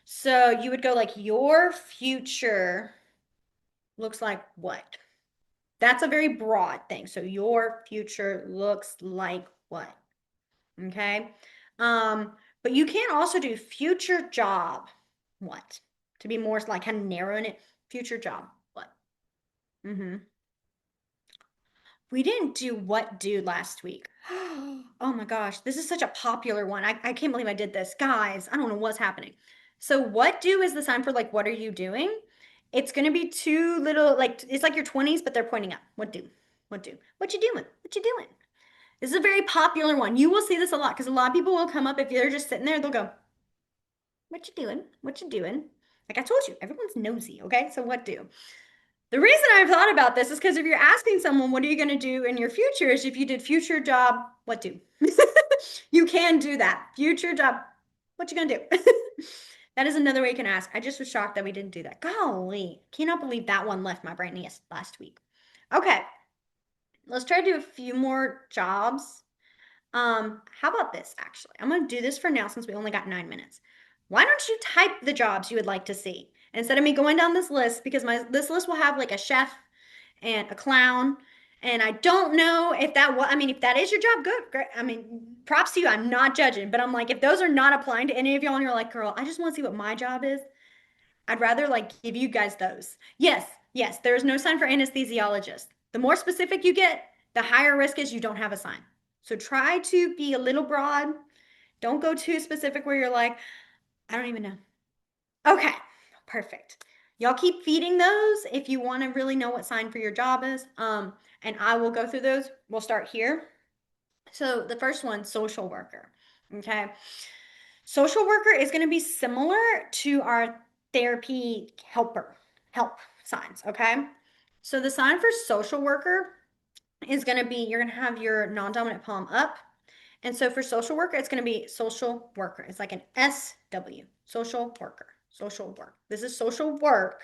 So you would go like your future looks like what? That's a very broad thing. So your future looks like what? Okay. Um, but you can also do future job what? To be more like kind of narrowing it. Future job what? Mm-hmm. We didn't do what do last week. Oh my gosh, this is such a popular one. I can't believe I did this. Guys, I don't know what's happening. So what do is the sign for like what are you doing? It's gonna be two little like it's like your 20s, but they're pointing up. What do? What do? What you doing? What you doing? This is a very popular one. You will see this a lot because a lot of people will come up if they're just sitting there, they'll go, what you doing? What you doing? Like I told you, everyone's nosy, okay? So what do? The reason I've thought about this is because if you're asking someone, what are you going to do in your future, is if you did future job, what do? You can do that. Future job, what you going to do? That is another way you can ask. I just was shocked that we didn't do that. Golly, cannot believe that one left my brain last week. Okay, let's try to do a few more jobs. How about this actually? I'm gonna do this for now since we only got 9 minutes. Why don't you type the jobs you would like to see instead of me going down this list because this list will have like a chef and a clown. And I don't know if I mean, if that is your job, good, great. I mean, props to you. I'm not judging, but I'm like, if those are not applying to any of y'all and you're like, girl, I just want to see what my job is, I'd rather like give you guys those. Yes, there is no sign for anesthesiologist. The more specific you get, the higher risk is you don't have a sign. So try to be a little broad. Don't go too specific where you're like, I don't even know. Okay, perfect. Y'all keep feeding those if you want to really know what sign for your job is. And I will go through those. We'll start here. So the first one, social worker. Okay. Social worker is going to be similar to our therapy help signs. Okay. So the sign for social worker is going to be you're going to have your non-dominant palm up. And so for social worker, it's going to be social worker. It's like an SW, social worker, social work. This is social work,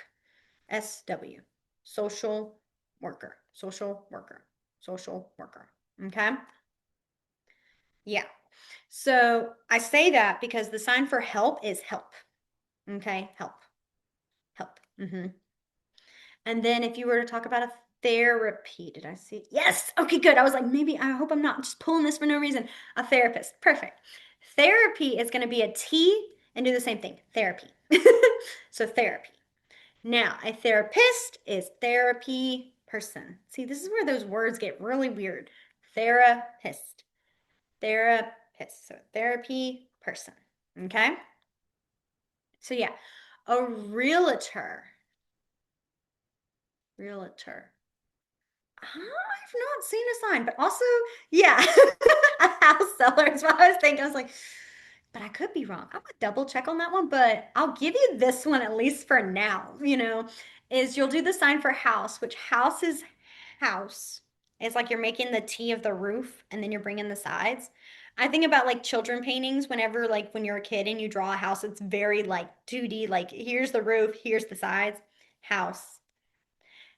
SW, social worker, social worker, social worker. Okay. Yeah. So I say that because the sign for help is help. Okay. Help, help. And then if you were to talk about a therapy, did I see? Yes. Okay, good. I was like, maybe I hope I'm not just pulling this for no reason. A therapist. Perfect. Therapy is going to be a T and do the same thing. Therapy. So therapy. Now, a therapist is therapy person. See, this is where those words get really weird. Therapist. Therapist. So therapy person. Okay. So yeah, a realtor. Realtor. I've not seen a sign, but also, yeah, a house seller is what I was thinking. I was like, but I could be wrong. I'm gonna double check on that one, but I'll give you this one at least for now, is you'll do the sign for house, which house is house. It's like you're making the T of the roof and then you're bringing the sides. I think about like children paintings whenever like when you're a kid and you draw a house, it's very like 2D, like here's the roof, here's the sides. House,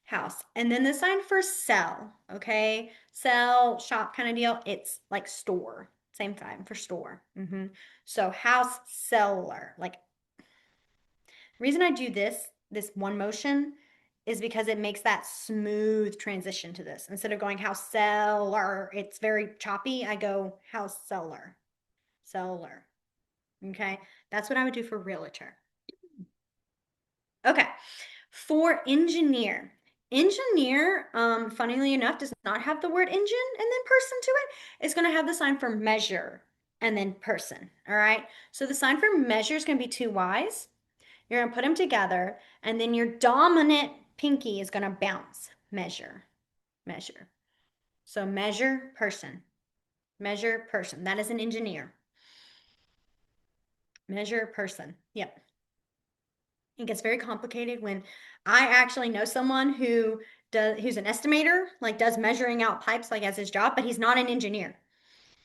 house. And then the sign for sell, okay? Sell, shop kind of deal. It's like store. Same time for store. So house seller. Like the reason I do this one motion is because it makes that smooth transition to this. Instead of going house seller, it's very choppy. I go house seller. Seller. Okay? That's what I would do for realtor. Okay. For engineer. Engineer, funnily enough, does not have the word engine and then person to it. It's going to have the sign for measure and then person. All right. So the sign for measure is going to be two Y's. You're going to put them together, and then your dominant pinky is going to bounce. Measure, measure. So measure person, measure person. That is an engineer. Measure person. Yep. It gets very complicated when I actually know someone who's an estimator, like does measuring out pipes like as his job, but he's not an engineer.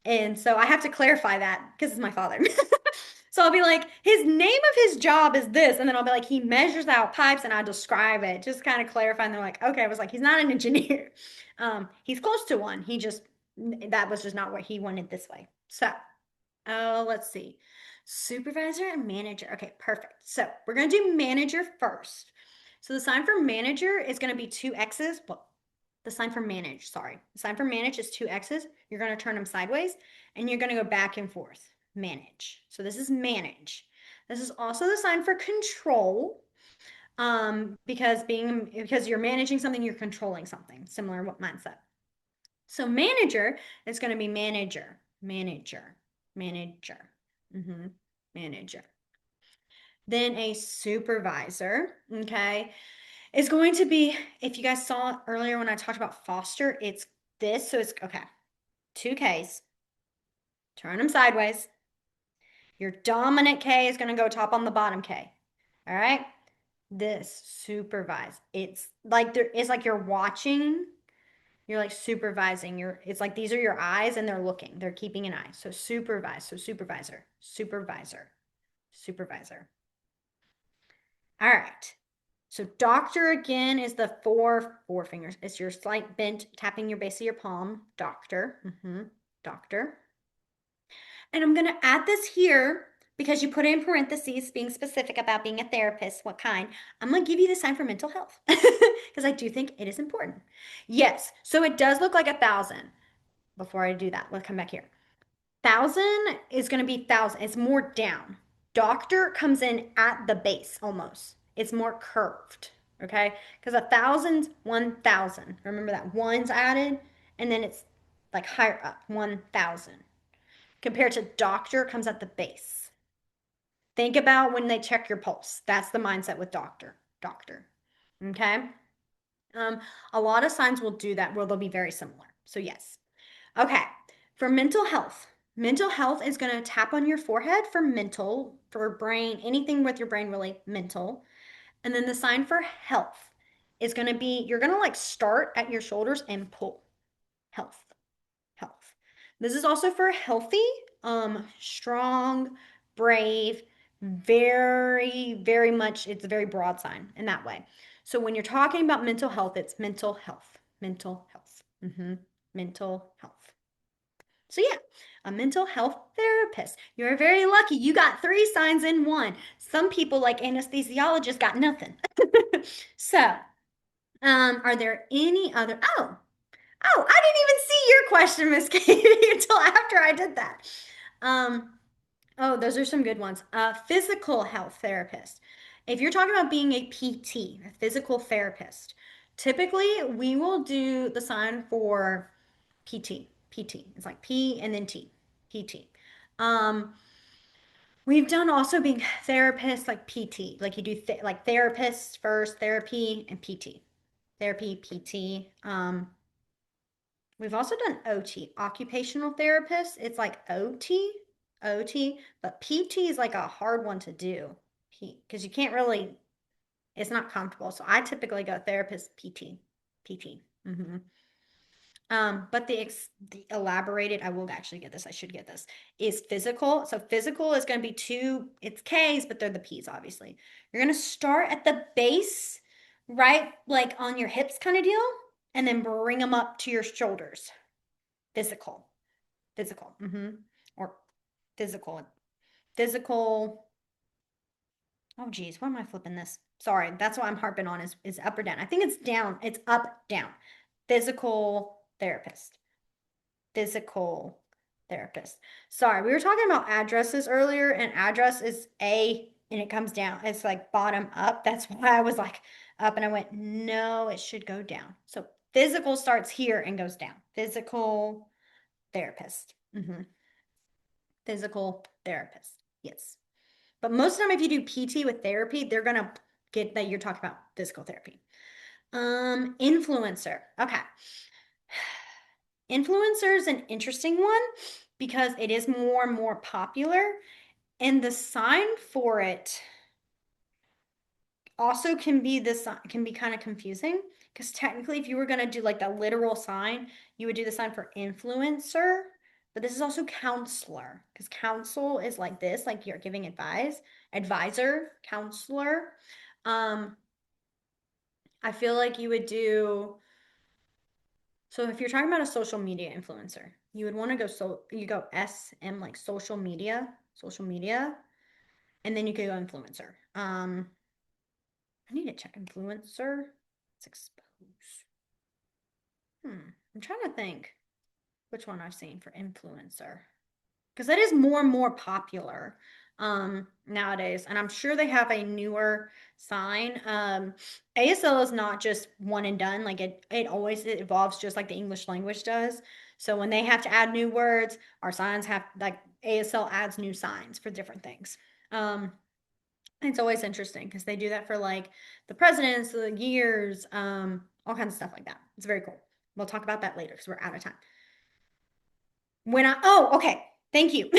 And so I have to clarify that because it's my father. So I'll be like, his name of his job is this, and then I'll be like, he measures out pipes, and I describe it, just kind of clarifying. They're like, okay. I was like, he's not an engineer. He's close to one. That was just not what he wanted this way. So let's see. Supervisor and manager. Okay, perfect. So we're going to do manager first. So the sign for manager is going to be two X's. Well, the sign for manage, sorry. The sign for manage is two X's. You're going to turn them sideways and you're going to go back and forth. Manage. So this is manage. This is also the sign for control. Because you're managing something, you're controlling something. Similar mindset. So manager is going to be manager, manager, manager, mm-hmm, manager. Then a supervisor, okay, is going to be, if you guys saw earlier when I talked about foster, it's this. So it's, okay, two Ks, turn them sideways. Your dominant K is going to go top on the bottom K. All right. This supervise. It's like you're watching. You're like supervising. It's like these are your eyes and they're looking. They're keeping an eye. So supervise. So supervisor. Supervisor. Supervisor. All right. So doctor again is the four fingers. It's your slight bent, tapping your base of your palm. Doctor. Doctor. And I'm going to add this here because you put it in parentheses, being specific about being a therapist, what kind. I'm going to give you the sign for mental health because I do think it is important. Yes. So it does look like 1,000. Before I do that, let's come back here. 1,000 is going to be 1,000. It's more down. Doctor comes in at the base almost. It's more curved. Okay. Because 1,000's 1,000. Remember that one's added and then it's like higher up, 1,000 compared to doctor comes at the base. Think about when they check your pulse. That's the mindset with doctor. Doctor. Okay. Um, a lot of signs will do that where they'll be very similar. So yes. Okay. For mental health is going to tap on your forehead for mental, for brain, anything with your brain really mental. And then the sign for health is going to be you're going to like start at your shoulders and pull. Health. Health. This is also for healthy, strong, brave, very, very much, it's a very broad sign in that way. So when you're talking about mental health, it's mental health, mental health, mental health. So yeah, a mental health therapist. You're very lucky. You got three signs in one. Some people like anesthesiologists got nothing. So, are there any other? Oh, I didn't even see your question, Miss Katie, until after I did that. Um, oh, those are some good ones. Physical health therapist. If you're talking about being a PT, a physical therapist, typically we will do the sign for PT. PT. It's like P and then T. PT. Um, we've done also being therapists, like PT, like you do like therapists first, therapy and PT, therapy, PT. We've also done OT, occupational therapist. It's like OT, but PT is like a hard one to do because you can't really, it's not comfortable. So I typically go therapist, PT. But the elaborated, I will actually get this, I should get this, is physical. So physical is going to be two, it's K's, but they're the P's, obviously. You're going to start at the base, right? Like on your hips kind of deal, and then bring them up to your shoulders. Physical, physical, or physical, physical. Oh, geez, why am I flipping this? Sorry, that's what I'm harping on is up or down. I think it's down. It's up, down. Physical therapist. Physical therapist. Sorry, we were talking about addresses earlier, and address is A and it comes down. It's like bottom up. That's why I was like up and I went, no, it should go down. So physical starts here and goes down. Physical therapist. Physical therapist. Yes. But most of the time, if you do PT with therapy, they're going to get that you're talking about physical therapy. Influencer. Okay. Influencer is an interesting one because it is more and more popular. And the sign for it also can be kind of confusing because technically if you were going to do like the literal sign, you would do the sign for influencer, but this is also counselor because counsel is like this, like you're giving advice, advisor, counselor. Um, I feel like you would do so if you're talking about a social media influencer, you would want to go you go SM like social media, and then you could go influencer. I need to check influencer. Let's expose. I'm trying to think which one I've seen for influencer because that is more and more popular nowadays, and I'm sure they have a newer sign. ASL is not just one and done, like it evolves just like the English language does. So when they have to add new words, our signs have like ASL adds new signs for different things. It's always interesting because they do that for like the presidents, the years, all kinds of stuff like that. It's very cool. We'll talk about that later because we're out of time. Okay. Thank you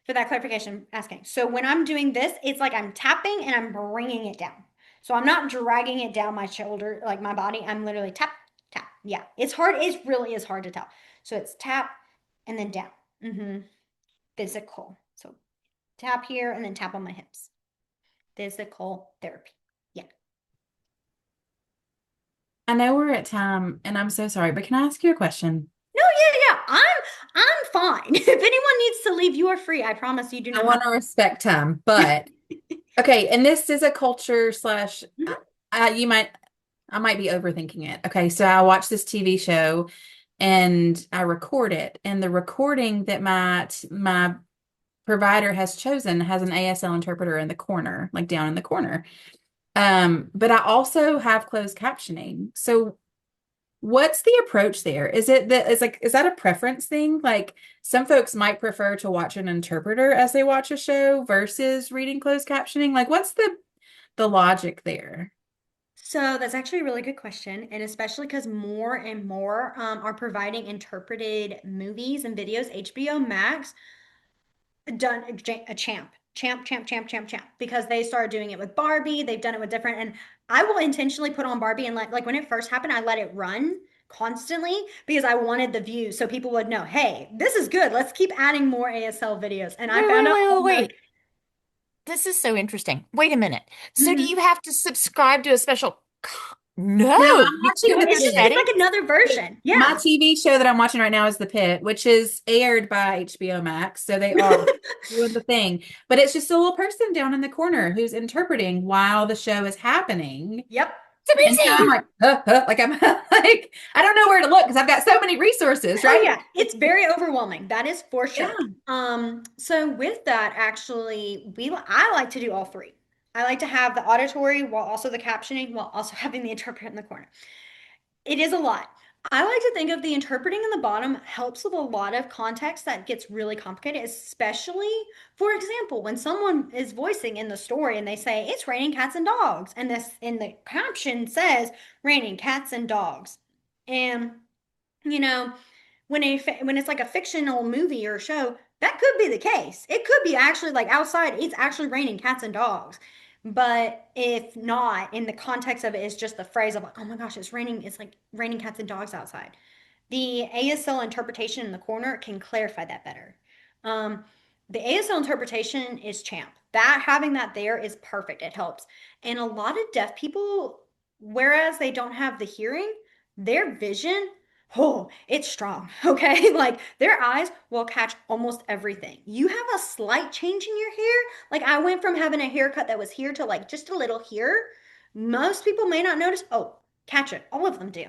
for that clarification asking. So when I'm doing this, it's like I'm tapping and I'm bringing it down. So I'm not dragging it down my shoulder, like my body. I'm literally tap, tap. Yeah, it's hard. It really is hard to tell. So it's tap and then down. Physical. So tap here and then tap on my hips. Physical therapy. Yeah. I know we're at time, and I'm so sorry, but can I ask you a question? No, yeah. I'm fine. If anyone needs to leave, you are free. I promise you do I not have want to respect time, but okay, and this is a culture slash, to. you might, I might be overthinking it. Okay, so I watch this TV show and I record it, and the recording that my provider has chosen has an ASL interpreter in the corner, like down in the corner. But I also have closed captioning. So what's the approach there? Is it that is like is that a preference thing? Like some folks might prefer to watch an interpreter as they watch a show versus reading closed captioning. Like what's the logic there? So that's actually a really good question, and especially because more and more are providing interpreted movies and videos. HBO Max done a champ, because they started doing it with Barbie. They've done it with different, and I will intentionally put on Barbie and like when it first happened, I let it run constantly because I wanted the views so people would know, hey, this is good. Let's keep adding more ASL videos. And I Wait, found wait, out wait, all wait, the wait. This is so interesting. Wait a minute. So do Mhm. you have to subscribe to a special? No, No, I'm you watching go The in your It's Pitt. like settings. another version. My Yeah. TV show that I'm watching right now is The Pitt, which is aired by HBO Max. So they are doing the thing. But it's just a little person down in the corner who's interpreting while the show is happening. Yep. It's And so I'm amazing. like, like I'm like, I don't know where to look because I've got so many resources, Oh right? yeah, it's very overwhelming. That is for Yeah. sure. So with that, actually, I like to do all three. I like to have the auditory while also the captioning while also having the interpreter in the corner. It is a lot. I like to think of the interpreting in the bottom helps with a lot of context that gets really complicated, especially, for example, when someone is voicing in the story and they say it's raining cats and dogs, and this in the caption says raining cats and dogs. And you know, when it's like a fictional movie or show, that could be the case. It could be actually like outside, it's actually raining cats and dogs. But if not, in the context of it is just the phrase of like, oh my gosh, it's raining, it's like raining cats and dogs outside. The ASL interpretation in the corner can clarify that better. Um, the ASL interpretation is champ. That having that there is perfect. It helps. And a lot of deaf people, whereas they don't have the hearing, their vision, oh, it's strong. Okay. Like their eyes will catch almost everything. You have a slight change in your hair. Like I went from having a haircut that was here to like just a little here. Most people may not notice. Oh, catch it. All of them do.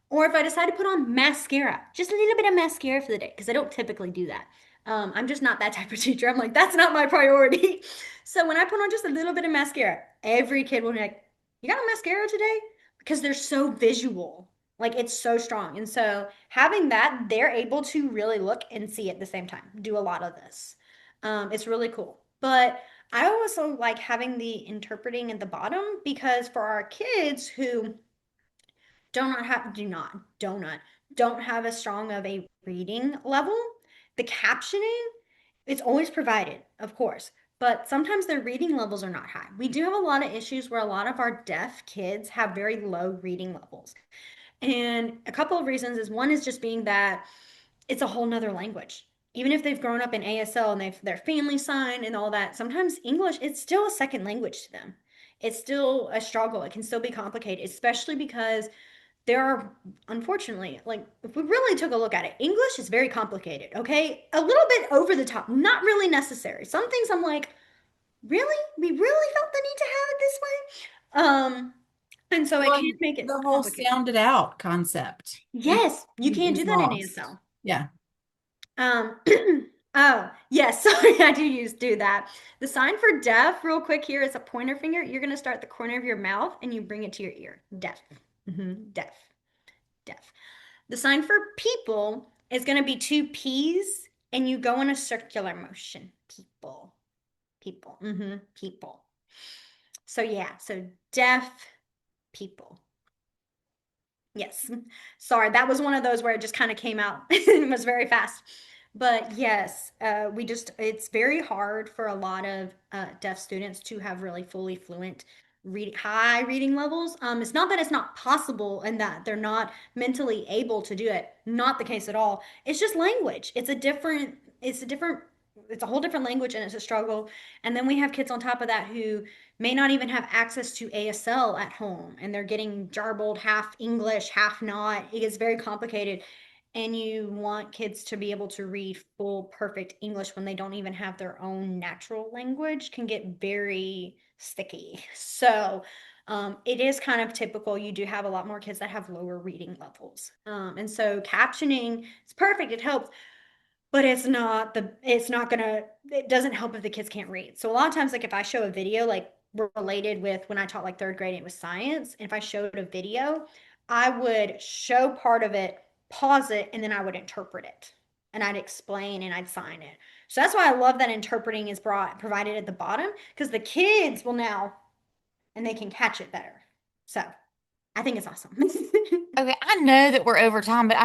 Or if I decide to put on mascara, just a little bit of mascara for the day, because I don't typically do that. I'm just not that type of teacher. I'm like, that's not my priority. So when I put on just a little bit of mascara, every kid will be like, you got a mascara today? Because they're so visual. Like it's so strong. And so having that, they're able to really look and see at the same time, do a lot of this. It's really cool. But I also like having the interpreting at the bottom because for our kids who don't have as strong of a reading level. The captioning, it's always provided, of course, but sometimes their reading levels are not high. We do have a lot of issues where a lot of our deaf kids have very low reading levels. And a couple of reasons is one is just being that it's a whole nother language. Even if they've grown up in ASL and they've their family sign and all that, sometimes English, it's still a second language to them. It's still a struggle. It can still be complicated, especially because there are, unfortunately, like if we really took a look at it, English is very complicated, okay? A little bit over the top, not really necessary. Some things I'm like, really? We really felt the need to have it this way? And so it Well, can make it the whole complicated. sounded out concept Yes, you can't is do that in lost. ASL. Yeah. Um, oh, yes, sorry, I do that. The sign for deaf, real quick here, is a pointer finger. You're gonna start at the corner of your mouth and you bring it to your ear. Deaf. Deaf. Deaf. The sign for people is going to be two P's and you go in a circular motion. People. People. People. So yeah, so deaf people. Yes. Sorry, that was one of those where it just kind of came out. It was very fast. But yes, it's very hard for a lot of deaf students to have really fully fluent high reading levels. It's not that it's not possible and that they're not mentally able to do it. Not the case at all. It's just language. It's a whole different language and it's a struggle. And then we have kids on top of that who may not even have access to ASL at home and they're getting jarbled half English, half not. It gets very complicated. And you want kids to be able to read full, perfect English when they don't even have their own natural language can get very sticky. So it is kind of typical. You do have a lot more kids that have lower reading levels. And so captioning is perfect. It helps, but it doesn't help if the kids can't read. So a lot of times, like if I show a video, like related with when I taught like third grade, it was science. And if I showed a video, I would show part of it, pause it, and then I would interpret it. And I'd explain and I'd sign it. So that's why I love that interpreting is provided at the bottom because the kids will now and they can catch it better. So I think it's awesome. Okay, I know that we're over time, but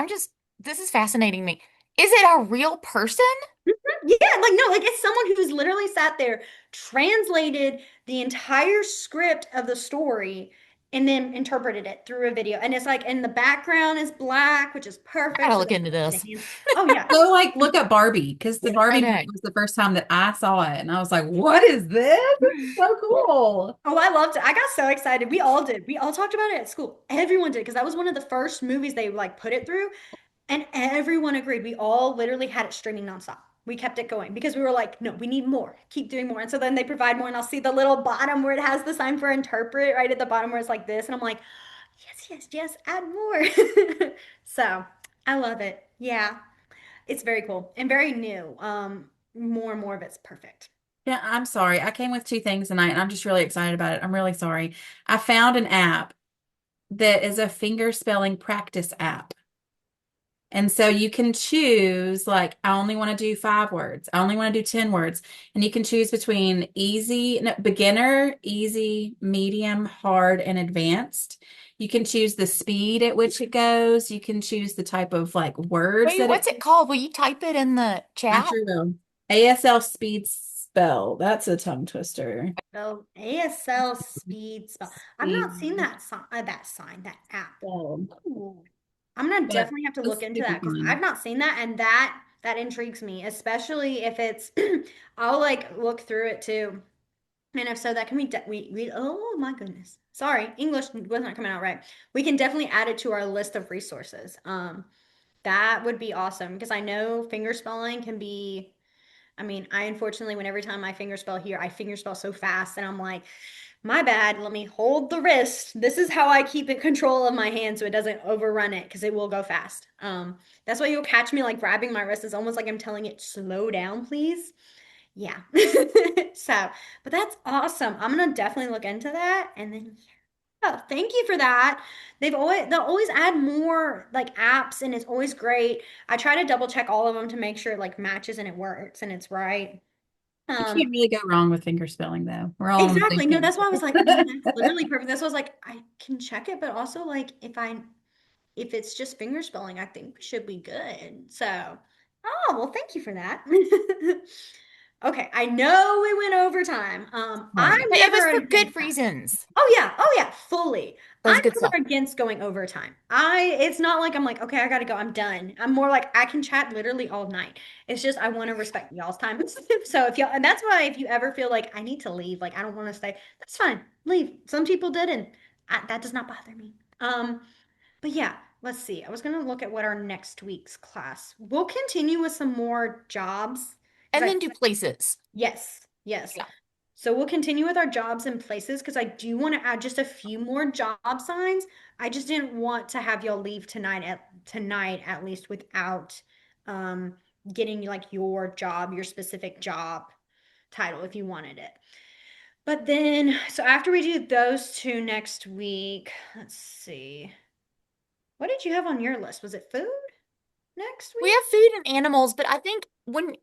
this is fascinating me. Is it a real person? Yeah, like no, like it's someone who's literally sat there, translated the entire script of the story, and then interpreted it through a video. And it's like, and the background is black, which is I perfect. gotta So look into the this. hands. Oh yeah. Go like look up Barbie because the Barbie movie Okay. was the first time that I saw it, and I was like, "What is this? This is so cool!" Oh, I loved it. I got so excited. We all did. We all talked about it at school. Everyone did because that was one of the first movies they like put it through. And everyone agreed. We all literally had it streaming nonstop. We kept it going because we were like, no, we need more. Keep doing more. And so then they provide more. And I'll see the little bottom where it has the sign for interpret right at the bottom where it's like this. And I'm like, yes, yes, yes, add more. So I love it. Yeah, it's very cool and very new. More and more of it's perfect. Yeah, I'm sorry. I came with two things tonight, and I'm just really excited about it. I'm really sorry. I found an app that is a finger spelling practice app. And so you can choose, like, I only want to do 5 words. I only want to do 10 words. And you can choose between easy, no, beginner, easy, medium, hard, and advanced. You can choose the speed at which it goes. You can choose the type of like words Wait, that what's it, it called? Will you type it in the I chat? sure will. ASL speed spell. That's a tongue twister. Oh, ASL speed spell. I've not seen Speed that sign, that app. spell. Ooh. I'm gonna But definitely have to look it's into super that because I've fun. not seen that, and that intrigues me, especially if it's I'll like look through it too. And if so, that can be we oh my goodness. Sorry, English was not coming out right. We can definitely add it to our list of resources. That would be awesome because I know finger spelling can be, I mean, I unfortunately, when every time I finger spell here, I finger spell so fast and I'm like, my bad, let me hold the wrist. This is how I keep in control of my hand so it doesn't overrun it because it will go fast. That's why you'll catch me like grabbing my wrist. It's almost like I'm telling it, slow down, please. Yeah. So, but that's awesome. I'm gonna definitely look into that. And then, yeah, thank you for that. They'll always add more like apps and it's always great. I try to double check all of them to make sure it like matches and it works and it's right. You Um, can't really go wrong with finger spelling, though. We're all on the same exactly. No, page. that's why I was like, no, that's literally perfect. That's why I was like, I can check it, but also like if it's just finger spelling, I think we should be good. So, oh, well, thank you for that. Okay, I know we went over time. Right. I'm But it was never for good against that. reasons. Oh yeah, fully. That was I'm good stuff. never against going overtime. It's not like I'm like, okay, I gotta go, I'm done. I'm more like I can chat literally all night. It's just I want to respect y'all's time. So if y'all, and that's why if you ever feel like I need to leave, like I don't want to stay, that's fine. Leave. Some people did, and that does not bother me. But yeah, let's see. I was gonna look at what our next week's class. We'll continue with some more jobs because And I then do places. yes, yes. Yeah. So we'll continue with our jobs and places because I do want to add just a few more job signs. I just didn't want to have y'all leave tonight at least without um getting like your job, your specific job title if you wanted it. But then so after we do those two next week, let's see. What did you have on your list? Was it food next We week? have food and animals, but I think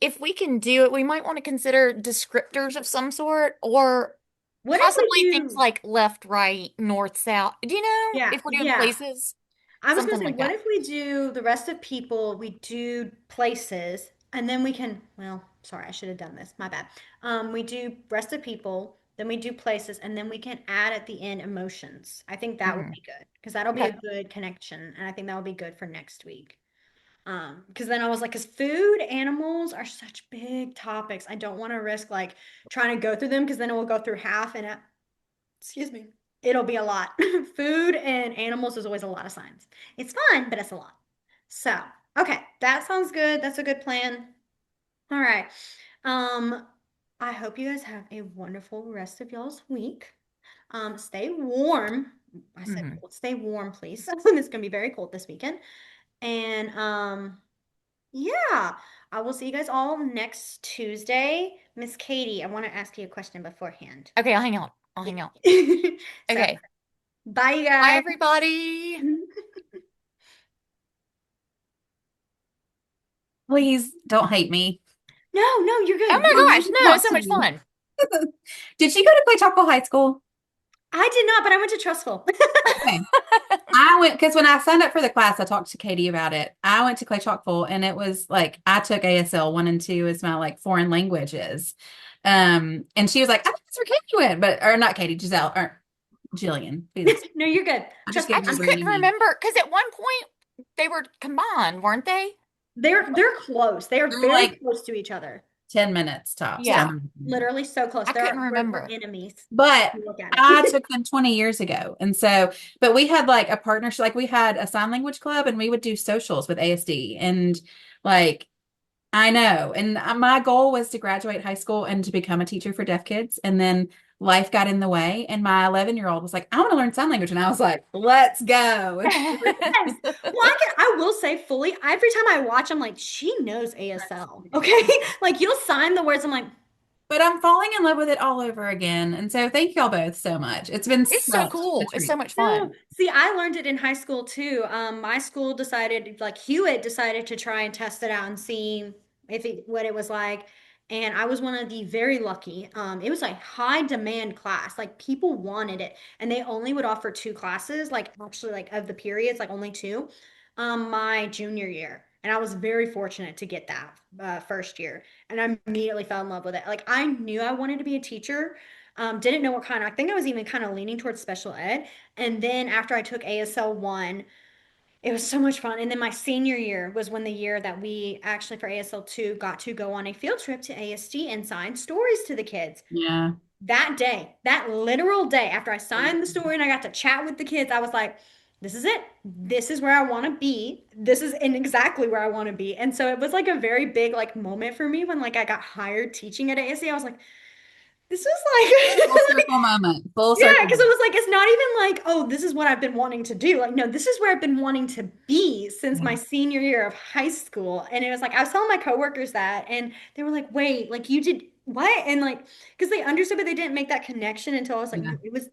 if we can do it, we might want to consider descriptors of some sort or What if we possibly things do like left, right, north, south. Do you know yeah, if we're doing yeah. places? I was gonna Something say, like what that. if we do the rest of people, we do places, and then we can, well, sorry, I should have done this. My bad. We do rest of people, then we do places, and then we can add at the end emotions. I think that would Hmm. be good because that'll be a Okay. good connection, and I think that would be good for next week. Because then I was like, because food, animals are such big topics. I don't want to risk like trying to go through them because then it will go through half and excuse me, it'll be a lot. Food and animals is always a lot of signs. It's fun, but it's a lot. So, okay, that sounds good. That's a good plan. All right. Um, I hope you guys have a wonderful rest of y'all's week. Stay warm. I said Hmm. cold. Stay warm, please. It's gonna be very cold this weekend. And yeah, I will see you guys all next Tuesday. Miss Katie, I want to ask you a question beforehand. Okay, I'll hang out. I'll hang out. So, Okay. bye, you Bye, guys. everybody. Please don't hate me. No, no, you're Oh good. I my You're gosh, want good. to no, talk it's so to much you. fun. Did you go to Clay Chalkville High School? I did not, but I went to Trustful. Okay. I went because when I signed up for the class, I talked to Katie about it. I went to Clay Chalkville and it was like I took ASL 1 and 2 as my like foreign languages. And she was like, I think that's where Katie went, but or not Katie, Giselle or Gillian. Please. No, you're good. I just Trust I gave me. her a just brand couldn't new name. remember because at one point they were combined, weren't they? They're close. They are They're very like close to each other. 10 minutes tops. Yeah, Yeah, 10 minutes. literally so close. I couldn't We're remember. enemies. But You look at I it. took them 20 years ago. And so, but we had like a partnership, like we had a sign language club and we would do socials with ASD. And like, I know. And my goal was to graduate high school and to become a teacher for deaf kids. And then life got in the way. And my 11-year-old was like, I want to learn sign language. And I was like, let's go. And she Yes. Well, I will say fully, every time I watch, I'm like, she knows ASL. Okay. Like you'll sign the words. I'm like, But I'm falling in love with it all over again. And so thank y'all both so much. It's been It's so such a cool. It's so treat. much No, fun. see, I learned it in high school too. My school decided, like Hewitt decided to try and test it out and see if it what it was like. And I was one of the very lucky. It was like high demand class. Like people wanted it, and they only would offer two classes, like actually like of the periods, like only two, my junior year. And I was very fortunate to get that first year, and I immediately fell in love with it. Like I knew I wanted to be a teacher. Didn't know what kind of, I think I was even kind of leaning towards special ed. And then after I took ASL 1, it was so much fun. And then my senior year was when the year that we actually for ASL 2 got to go on a field trip to ASD and sign stories to the kids. Yeah. That day, that literal day after I signed the story and I got to chat with the kids, I was like, this is it. This is where I want to be. This is in exactly where I want to be. And so it was like a very big like moment for me when like I got hired teaching at ASD. I was like, this is Full like circle moment. Full yeah, circle because it moment. was like it's not even like, oh, this is what I've been wanting to do. Like, no, this is where I've been wanting to be since Yeah. my senior year of high school. And it was like I was telling my coworkers that, and they were like, wait, like you did what? And like, because they understood, but they didn't make that connection until I was like, Yeah. no, it was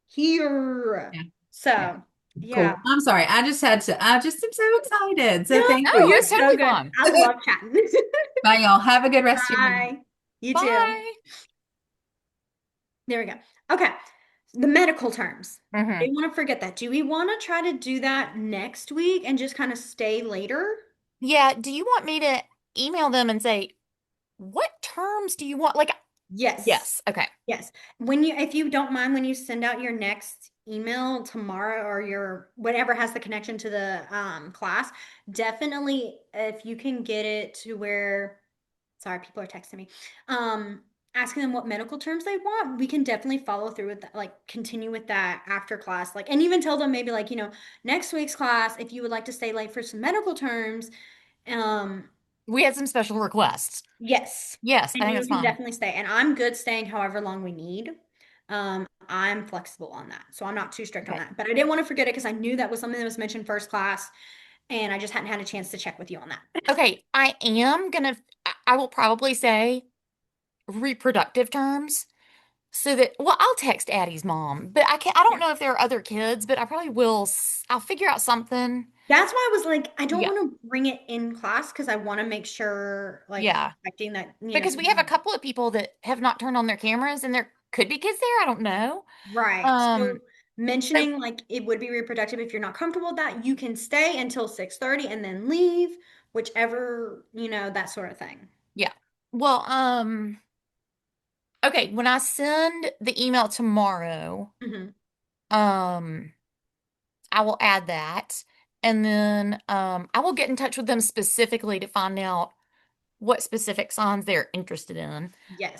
here. Yeah. Yeah. So yeah. Cool. I'm sorry. I just am so excited. No, So thank Oh, you're it's you. so totally good. fun. I love chatting. Bye, y'all. Have a good rest of your night. Bye. You too. Bye. There we go. Okay. The medical terms. I Hmm. didn't want to forget that. Do we want to try to do that next week and just kind of stay later? Yeah, do you want me to email them and say, what terms do you want? Like, Yes. yes, okay. Yes. When you, if you don't mind, when you send out your next email tomorrow or your whatever has the connection to the class, definitely if you can get it to where, sorry, people are texting me, asking them what medical terms they want, we can definitely follow through with that, like continue with that after class, like, and even tell them maybe like, next week's class, if you would like to stay late for some medical terms, um, We had some special requests. yes, Yes, I and think you that's can fine. definitely stay. And I'm good staying however long we need. I'm flexible on that. So I'm not too strict on Okay. that. But I didn't want to forget it because I knew that was something that was mentioned first class and I just hadn't had a chance to check with you on that. Okay, I am gonna, I will probably say reproductive terms so that, well, I'll text Addie's mom, but I don't Yeah. know if there are other kids, but I probably will, I'll figure out something. That's why I was like, I don't Yeah, want to bring it in class because I want to make sure, like, yeah. expecting that, Because we have a couple of people that have not turned on their cameras and there could be kids there. I don't know. right. So Um, so mentioning like it would be reproductive if you're not comfortable with that, you can stay until 6:30 and then leave, whichever, that sort of thing. yeah. Well, okay, when I send the email tomorrow, Hmm. um, I will add that. And then I will get in touch with them specifically to find out what specific signs they're interested in. Yes.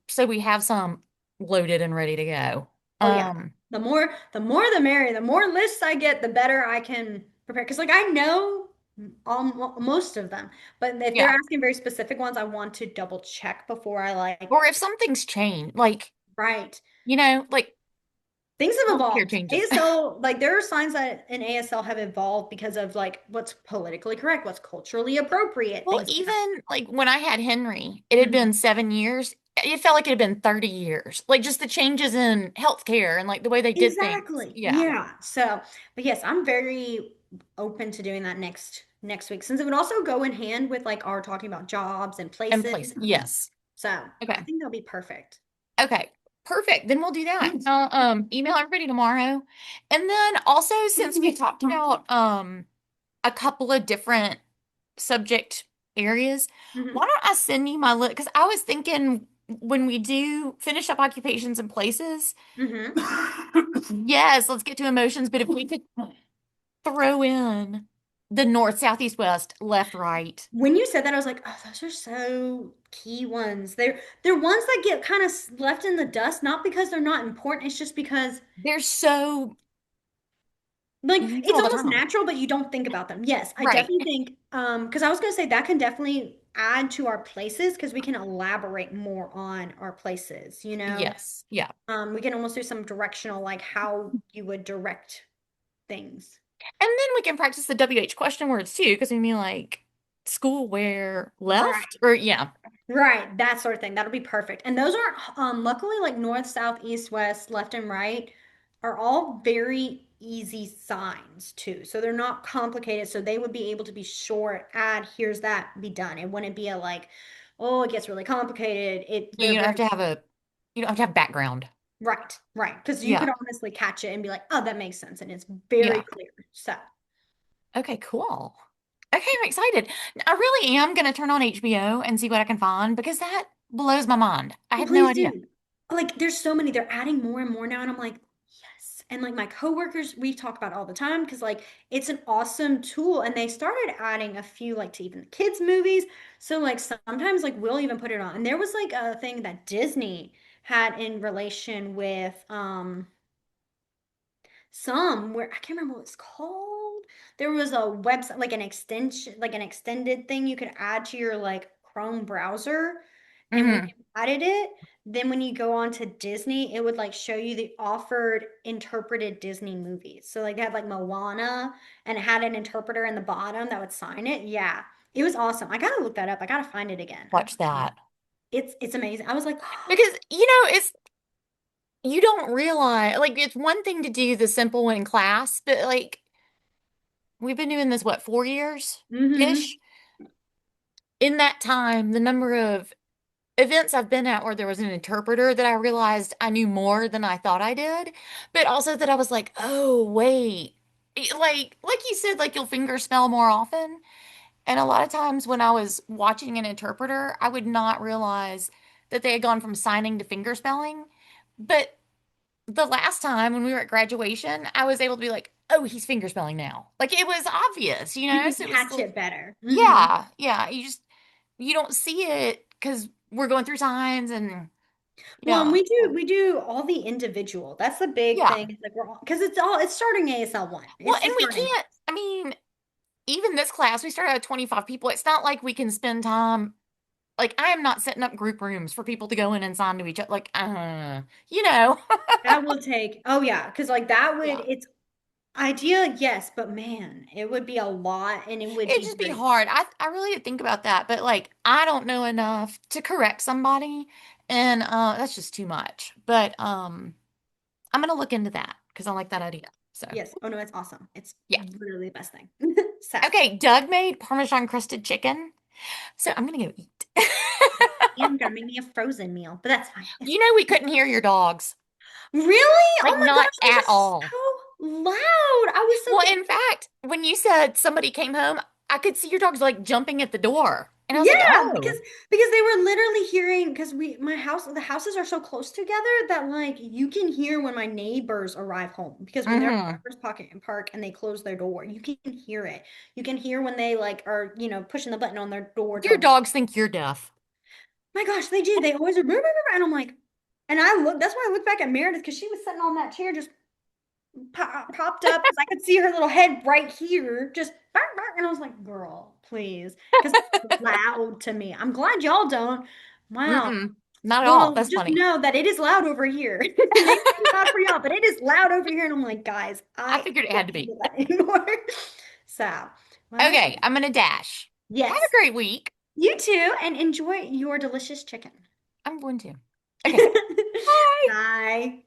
So we have some loaded and ready to go. Oh yeah. Um, The more the merrier. The more lists I get, the better I can prepare. Because like I know most of them, but if they're yeah. asking very specific ones, I want to double check before I like, Or if something's changed, like, right. like Things have healthcare evolved. changes. ASL, like there are signs that in ASL have evolved because of like what's politically correct, what's culturally appropriate, Well, things like that. even like when I had Henry, it had Mhm. been 7 years. It felt like it had been 30 years. Like just the changes in healthcare and like the way they did things. Exactly. Yeah. Yeah. So, but yes, I'm very open to doing that next week since it would also go in hand with like our talking about jobs and And places. place. Yes. So I Okay. think that'll be perfect. Okay. Perfect. Then we'll do that. I'll email everybody tomorrow. And then also since we talked about a couple of different subject areas, why Hmm. don't I send you my list? Because I was thinking when we do finish up occupations and places, Hmm. yes, let's get to emotions. But if we could throw in the north, south, east, west, left, right, When you said that, I was like, oh, those are so key ones. They're ones that get kind of left in the dust, not because they're not important. It's just because they're so like used it's all the almost time. natural, but you don't think about them. Yes, I Right. definitely think because I was gonna say that can definitely add to our places because we can elaborate more on our places. Yes. Yeah. We can almost do some directional, like how you would direct things. And then we can practice the WH question words too, because we mean like, school wear Right. left, or yeah. Right, that sort of thing. That'll be perfect. And those aren't, luckily, like north, south, east, west, left, and right are all very easy signs too. So they're not complicated. So they would be able to be short, add, here's that, be done. It wouldn't be a like, oh, it gets really complicated. You They're don't have very, to have a you don't have to have background. right, right. Because you Yeah. could honestly catch it and be like, oh, that makes sense. And it's very Yeah. clear. So Okay, cool. Okay, I'm excited. I really am gonna turn on HBO and see what I can find because that blows my mind. I well, had no please idea. do. Like, there's so many. They're adding more and more now, and I'm like, yes. And like my coworkers, we talk about it all the time because like it's an awesome tool, and they started adding a few like to even the kids' movies. So like sometimes like we'll even put it on. And there was like a thing that Disney had in relation with some where I can't remember what it's called. There was a website like an extension, like an extended thing you could add to your like Chrome browser. And when Hmm. you added it, then when you go on to Disney, it would like show you the offered interpreted Disney movies. So like they had like Moana and it had an interpreter in the bottom that would sign it. Yeah. It was awesome. I gotta look that up. I gotta find it again. Watch that. It's amazing. I was like, Because it's you don't realize like it's one thing to do the simple one in class, but like we've been doing this what, 4 years mm-hmm. ish? In that time, the number of events I've been at where there was an interpreter that I realized I knew more than I thought I did, but also that I was like, oh, wait. Like you said, like you'll finger spell more often. And a lot of times when I was watching an interpreter, I would not realize that they had gone from signing to finger spelling. But the last time when we were at graduation, I was able to be like, oh, he's finger spelling now. Like it was obvious, you You know? can So it was catch like, it better. Mm-hmm. yeah, yeah. You don't see it because we're going through signs and Well, and yeah. we do all the individual. That's the big Yeah. thing. It's like we're all because it's starting ASL one. Well, It's and just we starting. can't, I mean, even this class, we started at 25 people. It's not like we can spend time, like, I am not setting up group rooms for people to go in and sign to each other. Like, you know. That will take. Oh yeah, because like that would Yeah. it's idea yes, but man, it would be a lot and it would It'd be just be very. hard. I really did think about that, but like, I don't know enough to correct somebody, and that's just too much. But I'm gonna look into that because I like that idea. So, Yes. Oh no, it's awesome. It's yeah. literally the best thing. So Okay, Doug made Parmesan crusted chicken, so I'm gonna go eat. I'm gonna make me a frozen meal, but that's fine. It's You know, we couldn't hear your dogs. really? Like Oh my not gosh, they at were all. so loud. I was so Well, in fact, when you said somebody came home, I could see your dogs like jumping at the door. And I was like, yeah, because oh. they were literally hearing because the houses are so close together that like you can hear when my neighbors arrive home because when they're at Mm-hmm. Farmers Pocket and Park and they close their door, you can hear it. You can hear when they like are, pushing the button on their door Your to dogs think you're deaf. my gosh, they do. They always are, and I'm like, and I look, that's why I look back at Meredith because she was sitting on that chair just popped up because I could see her little head right here, just bark, bark, and I was like, "Girl, please," because it's loud to me. I'm glad y'all don't. Wow. Mm-mm. Not at all. Well, That's just funny. know that it is loud over here. It may not be loud for y'all, but it is loud over here, and I'm like, guys, I I figured it had can't to be. handle that anymore. So, well, Okay, I'm gonna dash. Have a yes, great week. you too, and enjoy your delicious chicken. I'm going to. Okay. Bye. Bye.